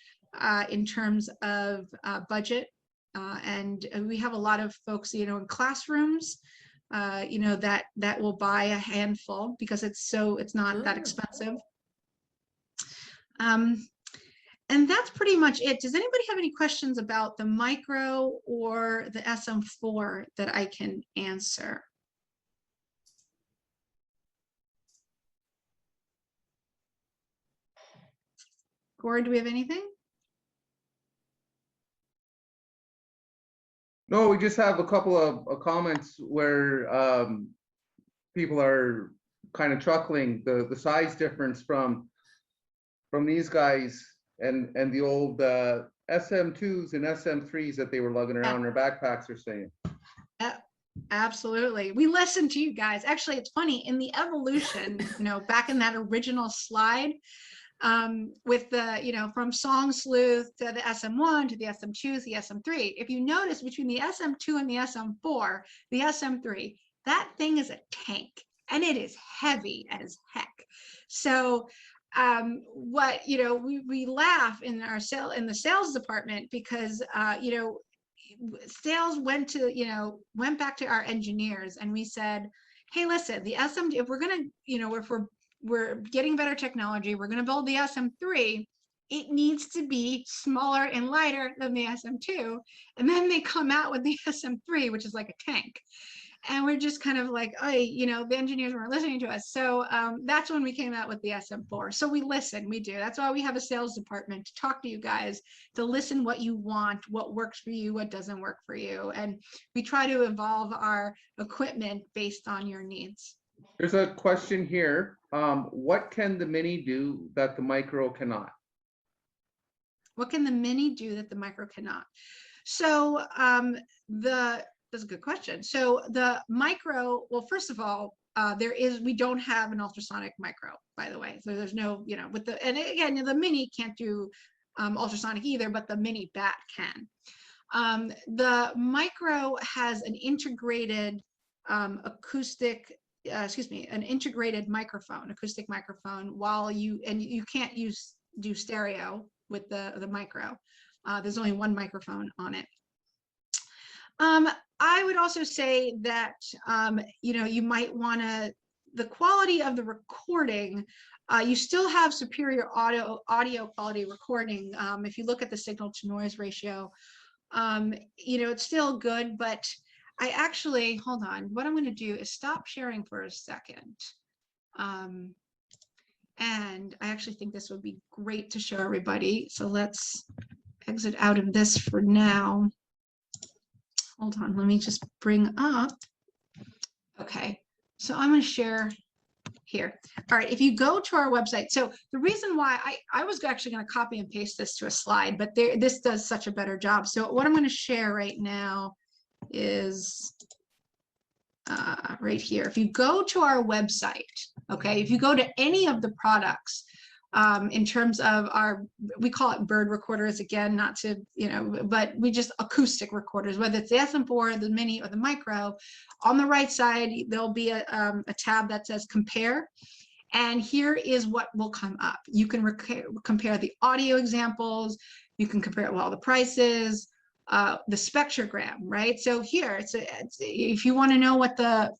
in terms of budget. And we have a lot of folks, in classrooms, that will buy a handful because it's not that expensive. And that's pretty much it. Does anybody have any questions about the micro or the SM4 that I can answer? Gord, do we have anything? No, we just have a couple of comments where people are kind of chuckling the size difference from these guys and the old SM2s and SM3s that they were lugging around in their backpacks are saying. Absolutely. We listen to you guys. Actually, it's funny, in the evolution, back in that original slide, with the, from Song Sleuth to the SM1 to the SM2 to the SM3, if you notice between the SM2 and the SM4, the SM3, that thing is a tank and it is heavy as heck. So we laugh in the sales department because sales went back to our engineers and we said, hey, listen, the SM, if we're gonna, if we're getting better technology, we're gonna build the SM3, it needs to be smaller and lighter than the SM2. And then they come out with the SM3, which is like a tank. And we're just kind of like, oh, the engineers weren't listening to us. So that's when we came out with the SM4. So we listen, we do. That's why we have a sales department to talk to you guys, to listen what you want, what works for you, what doesn't work for you. And we try to evolve our equipment based on your needs. There's a question here. What can the Mini do that the Micro cannot? What can the Mini do that the Micro cannot? So that's a good question. So the Micro, well, first of all, we don't have an ultrasonic micro, by the way. So there's no, and again, the Mini can't do ultrasonic either, but the Mini Bat can. The Micro has an integrated an integrated microphone, acoustic microphone, and you can't do stereo with the Micro. There's only one microphone on it. I would also say that, you might want to the quality of the recording, you still have superior audio quality recording. If you look at the signal to noise ratio, it's still good, but I actually, hold on, what I'm going to do is stop sharing for a second. And I actually think this would be great to show everybody. So let's exit out of this for now. Hold on, let me just bring up. Okay, so I'm going to share here. All right, if you go to our website, so the reason why I was actually going to copy and paste this to a slide, but this does such a better job. So what I'm going to share right now is right here. If you go to our website, okay, if you go to any of the products, in terms of we call it bird recorders, again, not to, but we just acoustic recorders, whether it's the SM4, the Mini, or the Micro. On the right side, there'll be a tab that says compare. And here is what will come up. You can compare the audio examples. You can compare all the prices, the spectrogram, right? So here, it's if you want to know what the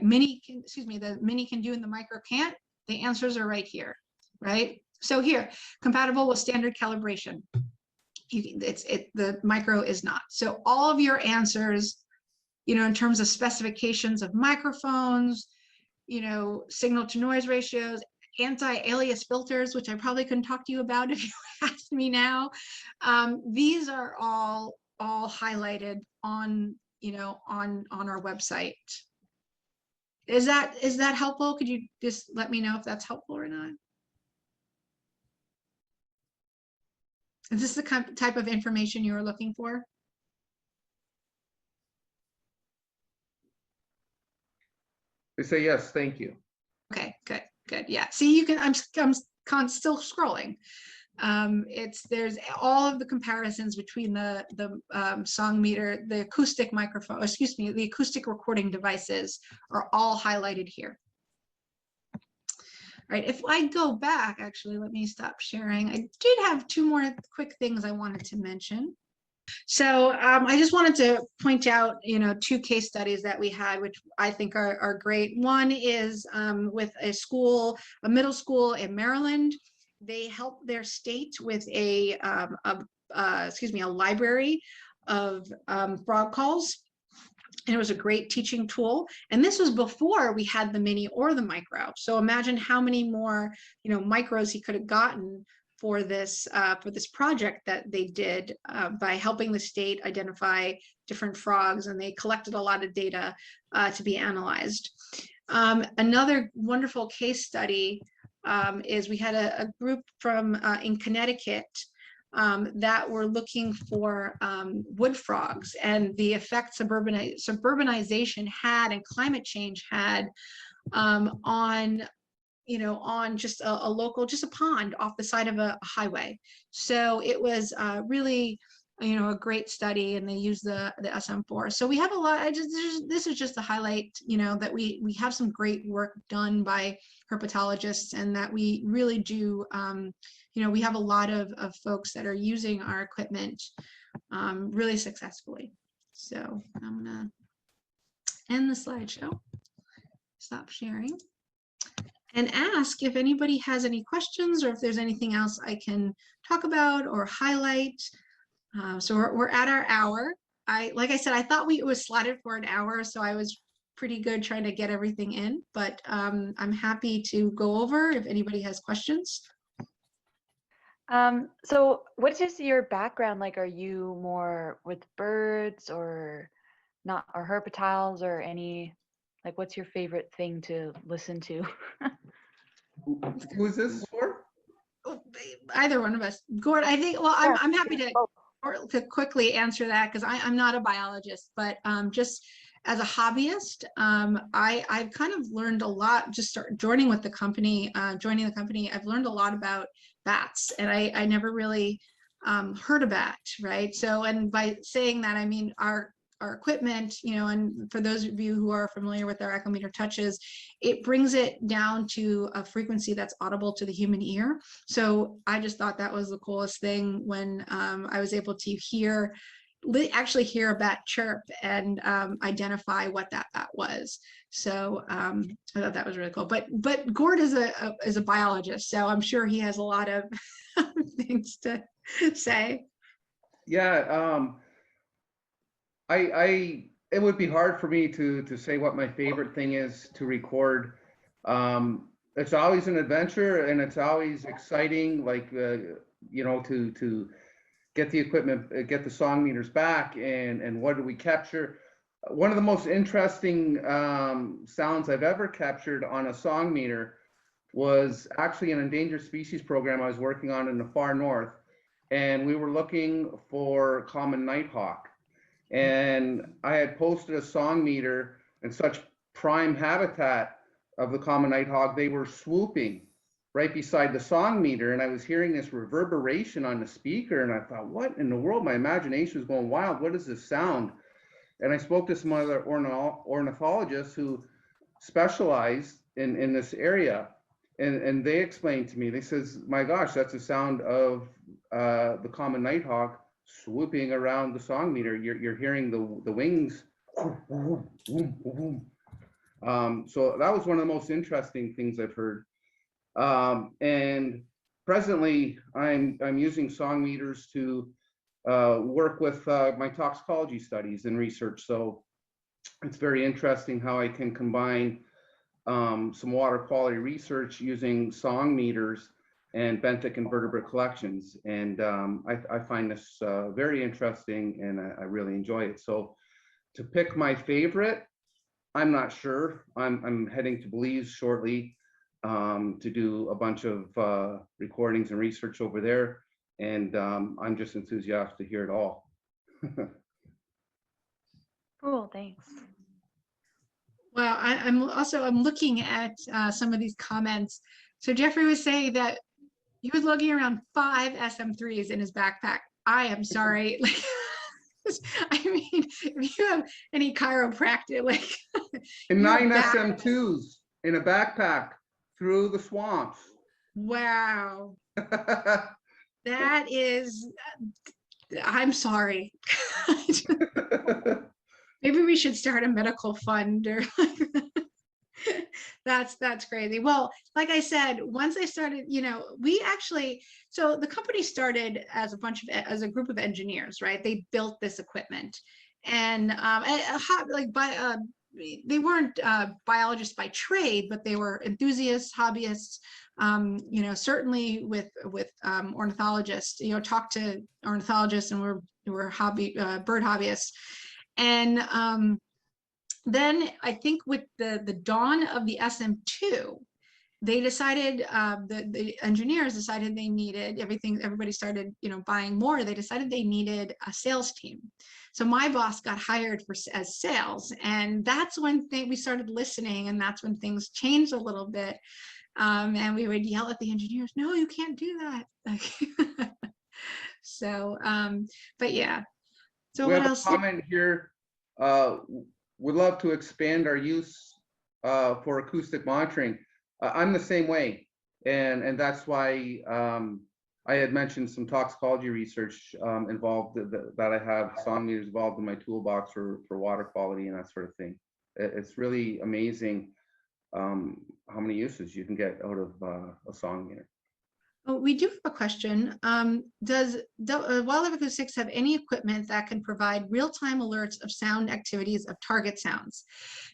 Mini can do and the Micro can't, the answers are right here. Right? So here, compatible with standard calibration. The Micro is not. So all of your answers, in terms of specifications of microphones, signal to noise ratios, anti-alias filters, which I probably couldn't talk to you about if you asked me now. These are all highlighted on, on our website. Is that helpful? Could you just let me know if that's helpful or not? Is this the type of information you were looking for? They say yes, thank you. Okay, good. Yeah. See, you can. I'm still scrolling. There's all of the comparisons between the Songmeter, the acoustic microphone. Excuse me, the acoustic recording devices are all highlighted here. Right, if I go back, actually, let me stop sharing. I did have two more quick things I wanted to mention. So I just wanted to point out, two case studies that we had, which I think are great. One is with a middle school in Maryland. They helped their state with a library of frog calls. And it was a great teaching tool. And this was before we had the Mini or the Micro. So imagine how many more, micros he could have gotten for this project that they did by helping the state identify different frogs. And they collected a lot of data to be analyzed. Another wonderful case study is we had a group from in Connecticut that were looking for wood frogs and the effects suburbanization had and climate change had on just a local, just a pond off the side of a highway. So it was really, a great study, and they used the SM4. So we have a lot. This is just to highlight, that we have some great work done by herpetologists, and that we really do. We have a lot of folks that are using our equipment really successfully. So I'm gonna end the slideshow, stop sharing, and ask if anybody has any questions or if there's anything else I can talk about or highlight. So we're at our hour. Like I said, I thought it was slotted for an hour, so I was pretty good trying to get everything in, but I'm happy to go over if anybody has questions. So what is your background like? Are you more with birds or not, or herpetiles, or any, like, what's your favorite thing to listen to? Who is this for? Either one of us. Gord, I think, well, I'm happy to quickly answer that, because I'm not a biologist, but just as a hobbyist, I've kind of learned a lot, just joining the company, I've learned a lot about bats, and I never really heard a bat, right? So, and by saying that, I mean our equipment, and for those of you who are familiar with our Echometer touches, it brings it down to a frequency that's audible to the human ear. So I just thought that was the coolest thing when I was able to hear, actually hear a bat chirp and identify what that was. So I thought that was really cool. But Gord is a biologist, so I'm sure he has a lot of things to say. Yeah, it would be hard for me to say what my favorite thing is to record. It's always an adventure, and it's always exciting, like you know, to get the equipment, get the song meters back, and what do we capture. One of the most interesting sounds I've ever captured on a song meter was actually an endangered species program I was working on in the far north, and we were looking for common nighthawk. And I had posted a song meter in such prime habitat of the common nighthawk, they were swooping right beside the song meter, and I was hearing this reverberation on the speaker, and I thought, what in the world? My imagination was going wild. What is this sound? And I spoke to some other ornithologists who specialize in this area, and they explained to me, they says, my gosh, that's the sound of the common nighthawk swooping around the song meter. You're hearing the wings. So that was one of the most interesting things I've heard. And presently I'm using song meters to work with my toxicology studies and research. So it's very interesting how I can combine some water quality research using song meters and benthic invertebrate collections. And I find this very interesting, and I really enjoy it. So to pick my favorite, I'm not sure. I'm heading to Belize shortly to do a bunch of recordings and research over there. And I'm just enthusiastic to hear it all. Cool, thanks. Well, I'm looking at some of these comments. So Jeffrey was saying that he was lugging around 5 SM3s in his backpack. I am sorry. Like, I mean, if you have any chiropractic, like, and 9 SM2s in a backpack through the swamps. Wow. That is, I'm sorry. Maybe we should start a medical fund or that's crazy. Well, like I said, once I started, you know, so the company started as a group of engineers, right? They built this equipment, and they weren't biologists by trade, but they were enthusiasts, hobbyists. You know, certainly with ornithologists, you know, talk to ornithologists, and we're bird hobbyists. And then I think with the dawn of the SM2, they decided, the engineers decided they needed everybody started, you know, buying more. They decided they needed a sales team. So my boss got hired as sales, and that's when we started listening, and that's when things changed a little bit. And we would yell at the engineers, no, you can't do that. So, but yeah. So we what have else? A comment here. Would love to expand our use for acoustic monitoring. I'm the same way, and that's why I had mentioned some toxicology research involved that I have song meters involved in my toolbox for water quality and that sort of thing. It's really amazing how many uses you can get out of a song meter. Oh, we do have a question. Does Wildlife Acoustics have any equipment that can provide real-time alerts of sound activities of target sounds?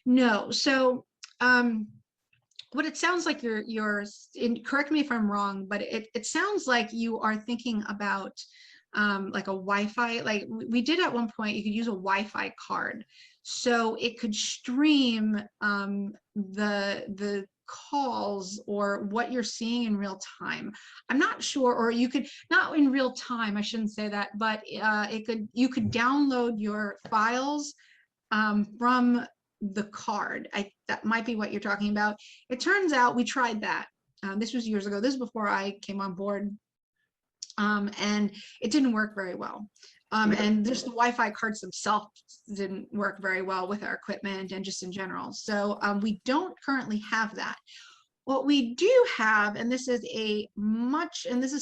No. So what it sounds like correct me if I'm wrong, but it sounds like you are thinking about like a Wi-Fi. Like we did at one point, you could use a Wi-Fi card, so it could stream the calls or what you're seeing in real time. I'm not sure, or you could, not in real time, I shouldn't say that, but you could download your files from the card. That might be what you're talking about. It turns out we tried that. This was years ago. This is before I came on board. And it didn't work very well. And just the Wi-Fi cards themselves didn't work very well with our equipment and just in general. So we don't currently have that. What we do have, and this is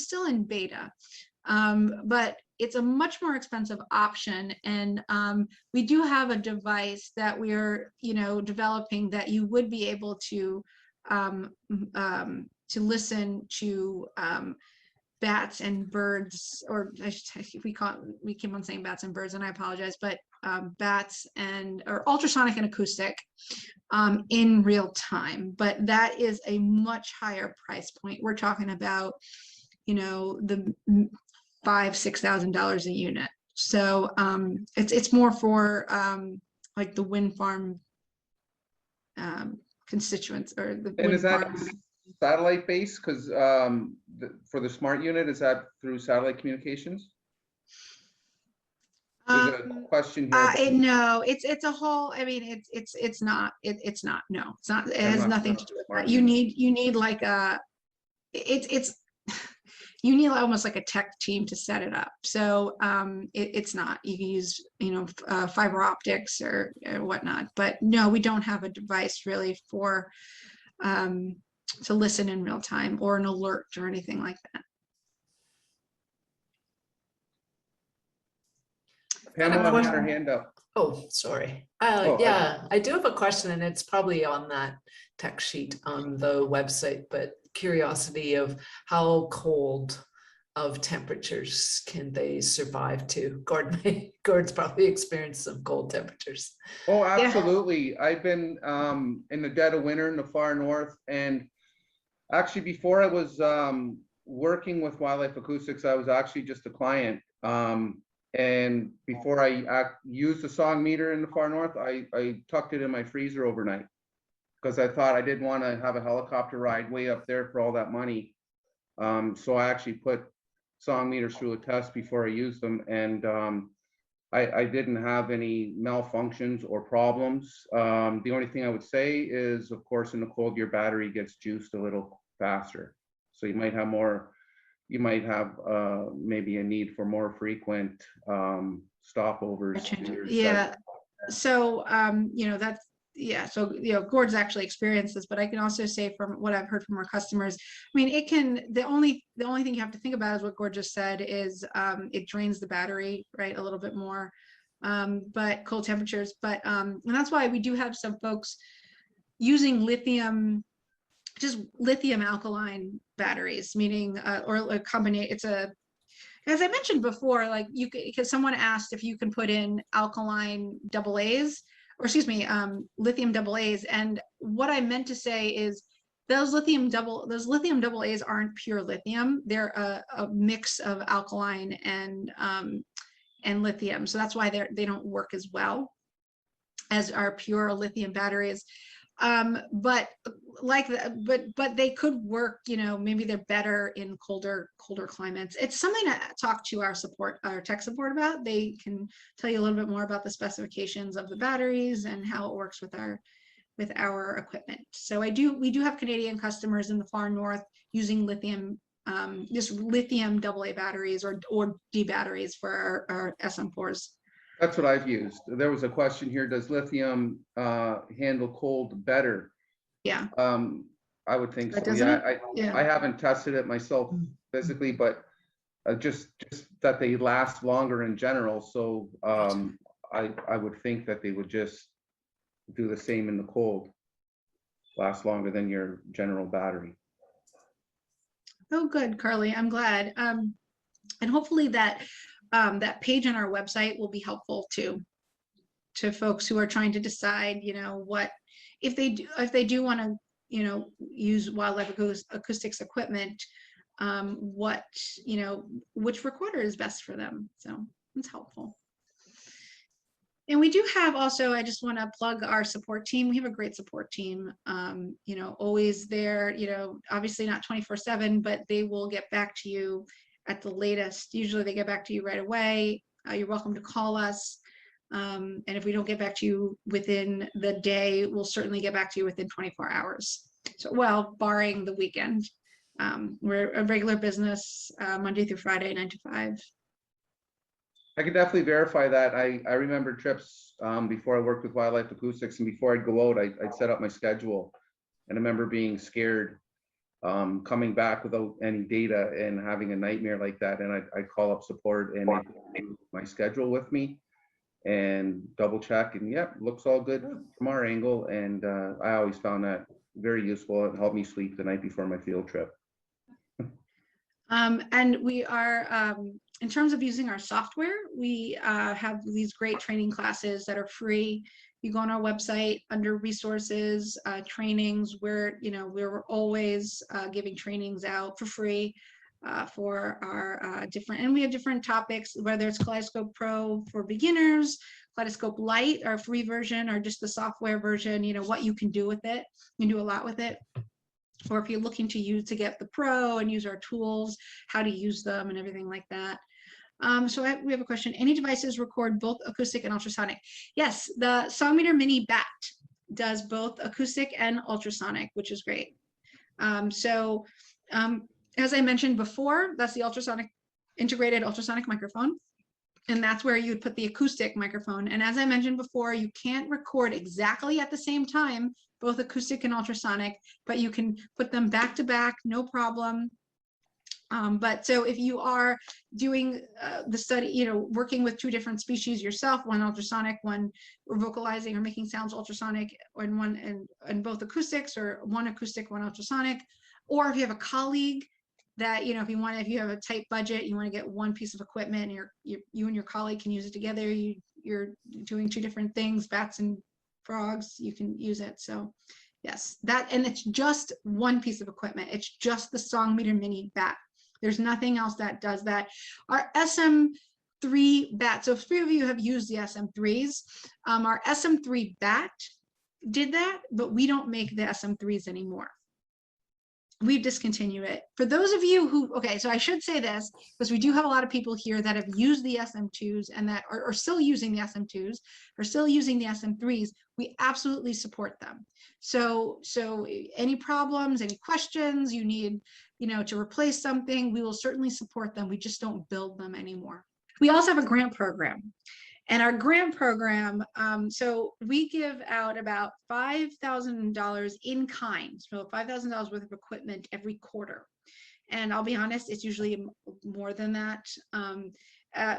still in beta, but it's a much more expensive option. And we do have a device that we're, developing that you would be able to listen to bats and birds, or we keep on saying bats and birds, and I apologize, but bats or ultrasonic and acoustic in real time. But that is a much higher price point. We're talking about, the $5,000-$6,000 a unit. So it's more for like the wind farm constituents, or the And wind is that farms. satellite based? Because for the smart unit, is that through satellite communications? There's a question here. No, it's a whole. I mean, it's not. It's not. No, it's not. It has nothing to do with that. You need like a. It's you need almost like a tech team to set it up. So it's not. You can use fiber optics or whatnot. But no, we don't have a device really for to listen in real time or an alert or anything like that. Pamela had her hand up. Oh, sorry. Oh, Yeah, I do have a question, and it's probably on that tech sheet on the website, but curiosity of how cold of temperatures can they survive to? Gord's probably experienced some cold temperatures. Oh, absolutely. Yeah. I've been in the dead of winter in the far north, and actually before I was working with Wildlife Acoustics, I was actually just a client. And before I used the Songmeter in the far north, I tucked it in my freezer overnight because I thought I didn't want to have a helicopter ride way up there for all that money. So I actually put Songmeters through a test before I used them, and I didn't have any malfunctions or problems. The only thing I would say is, of course, in the cold, your battery gets juiced a little faster. So you might have more. You might have maybe a need for more frequent stopovers. Yeah. So, that's, yeah. So, Gord's actually experienced this, but I can also say from what I've heard from our customers, I mean, the only thing you have to think about is what Gord just said is it drains the battery, right, a little bit more, but cold temperatures. But, and that's why we do have some folks using just lithium alkaline batteries, meaning or a combination. It's as I mentioned before, like because someone asked if you can put in alkaline AA's, or excuse me, lithium AA's, and what I meant to say is those lithium AA's aren't pure lithium. They're a mix of alkaline and lithium, so that's why they don't work as well as our pure lithium batteries. But they could work, maybe they're better in colder climates. It's something to talk to our tech support about. They can tell you a little bit more about the specifications of the batteries and how it works with our equipment. So we do have Canadian customers in the far north using lithium, just lithium AA batteries or D batteries for our SM4s. That's what I've used. There was a question here, does lithium handle cold better? Yeah. I would think so. Yeah, I haven't tested it myself physically, but just that they last longer in general. So I would think that they would just do the same in the cold, last longer than your general battery. Oh, good, Carly. I'm glad. And hopefully that page on our website will be helpful to folks who are trying to decide, what if they do want to, use Wildlife Acoustics equipment, which recorder is best for them. So it's helpful. And we do have also, I just want to plug our support team. We have a great support team, always there, obviously not 24/7, but they will get back to you at the latest. Usually they get back to you right away. You're welcome to call us. And if we don't get back to you within the day, we'll certainly get back to you within 24 hours. So, well, barring the weekend. We're a regular business, Monday through Friday, 9 to 5. I can definitely verify that. I remember trips before I worked with Wildlife Acoustics, and before I'd go out, I'd set up my schedule. And I remember being scared coming back without any data and having a nightmare like that. And I call up support and they do my schedule with me and double check, and yep, looks all good from our angle. And I always found that very useful. It helped me sleep the night before my field trip. And we are, in terms of using our software, we have these great training classes that are free. You go on our website under resources, trainings, where, you know, we're always giving trainings out for free for our different, and we have different topics, whether it's Kaleidoscope Pro for beginners, Kaleidoscope Lite, our free version, or just the software version, you know, what you can do with it. You can do a lot with it. Or if you're looking to get the Pro and use our tools, how to use them and everything like that. We have a question. Any devices record both acoustic and ultrasonic? Yes, the Songmeter Mini BAT does both acoustic and ultrasonic, which is great. As I mentioned before, that's the integrated ultrasonic microphone. And that's where you would put the acoustic microphone. And as I mentioned before, you can't record exactly at the same time, both acoustic and ultrasonic, but you can put them back to back, no problem. But so if you are doing the study, you know, working with two different species yourself, one ultrasonic, one vocalizing or making sounds ultrasonic, and both acoustics, or one acoustic, one ultrasonic, or if you have a colleague that, you know, if you have a tight budget, you want to get one piece of equipment, and you and your colleague can use it together. You're doing two different things, bats and frogs, you can use it. So yes, and it's just one piece of equipment. It's just the Songmeter Mini BAT. There's nothing else that does that. Our SM3 BAT, so 3 of you have used the SM3s. Our SM3 BAT did that, but we don't make the SM3s anymore. We've discontinued it. For those of you who, okay, so I should say this, because we do have a lot of people here that have used the SM2s and that are still using the SM2s, or still using the SM3s, we absolutely support them. So any problems, any questions you need, you know, to replace something, we will certainly support them. We just don't build them anymore. We also have a grant program. And our grant program, so we give out about $5,000 in kind, so $5,000 worth of equipment every quarter. And I'll be honest, it's usually more than that.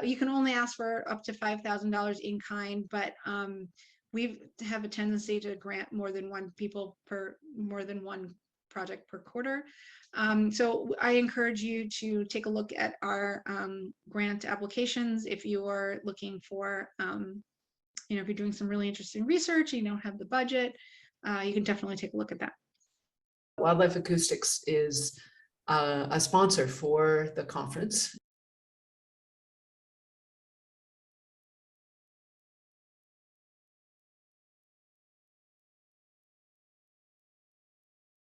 You can only ask for up to $5,000 in kind, but we have a tendency to grant more than one project per quarter. So I encourage you to take a look at our grant applications if you are looking for, you know, if you're doing some really interesting research and you don't have the budget, you can definitely take a look at that. Wildlife Acoustics is a sponsor for the conference.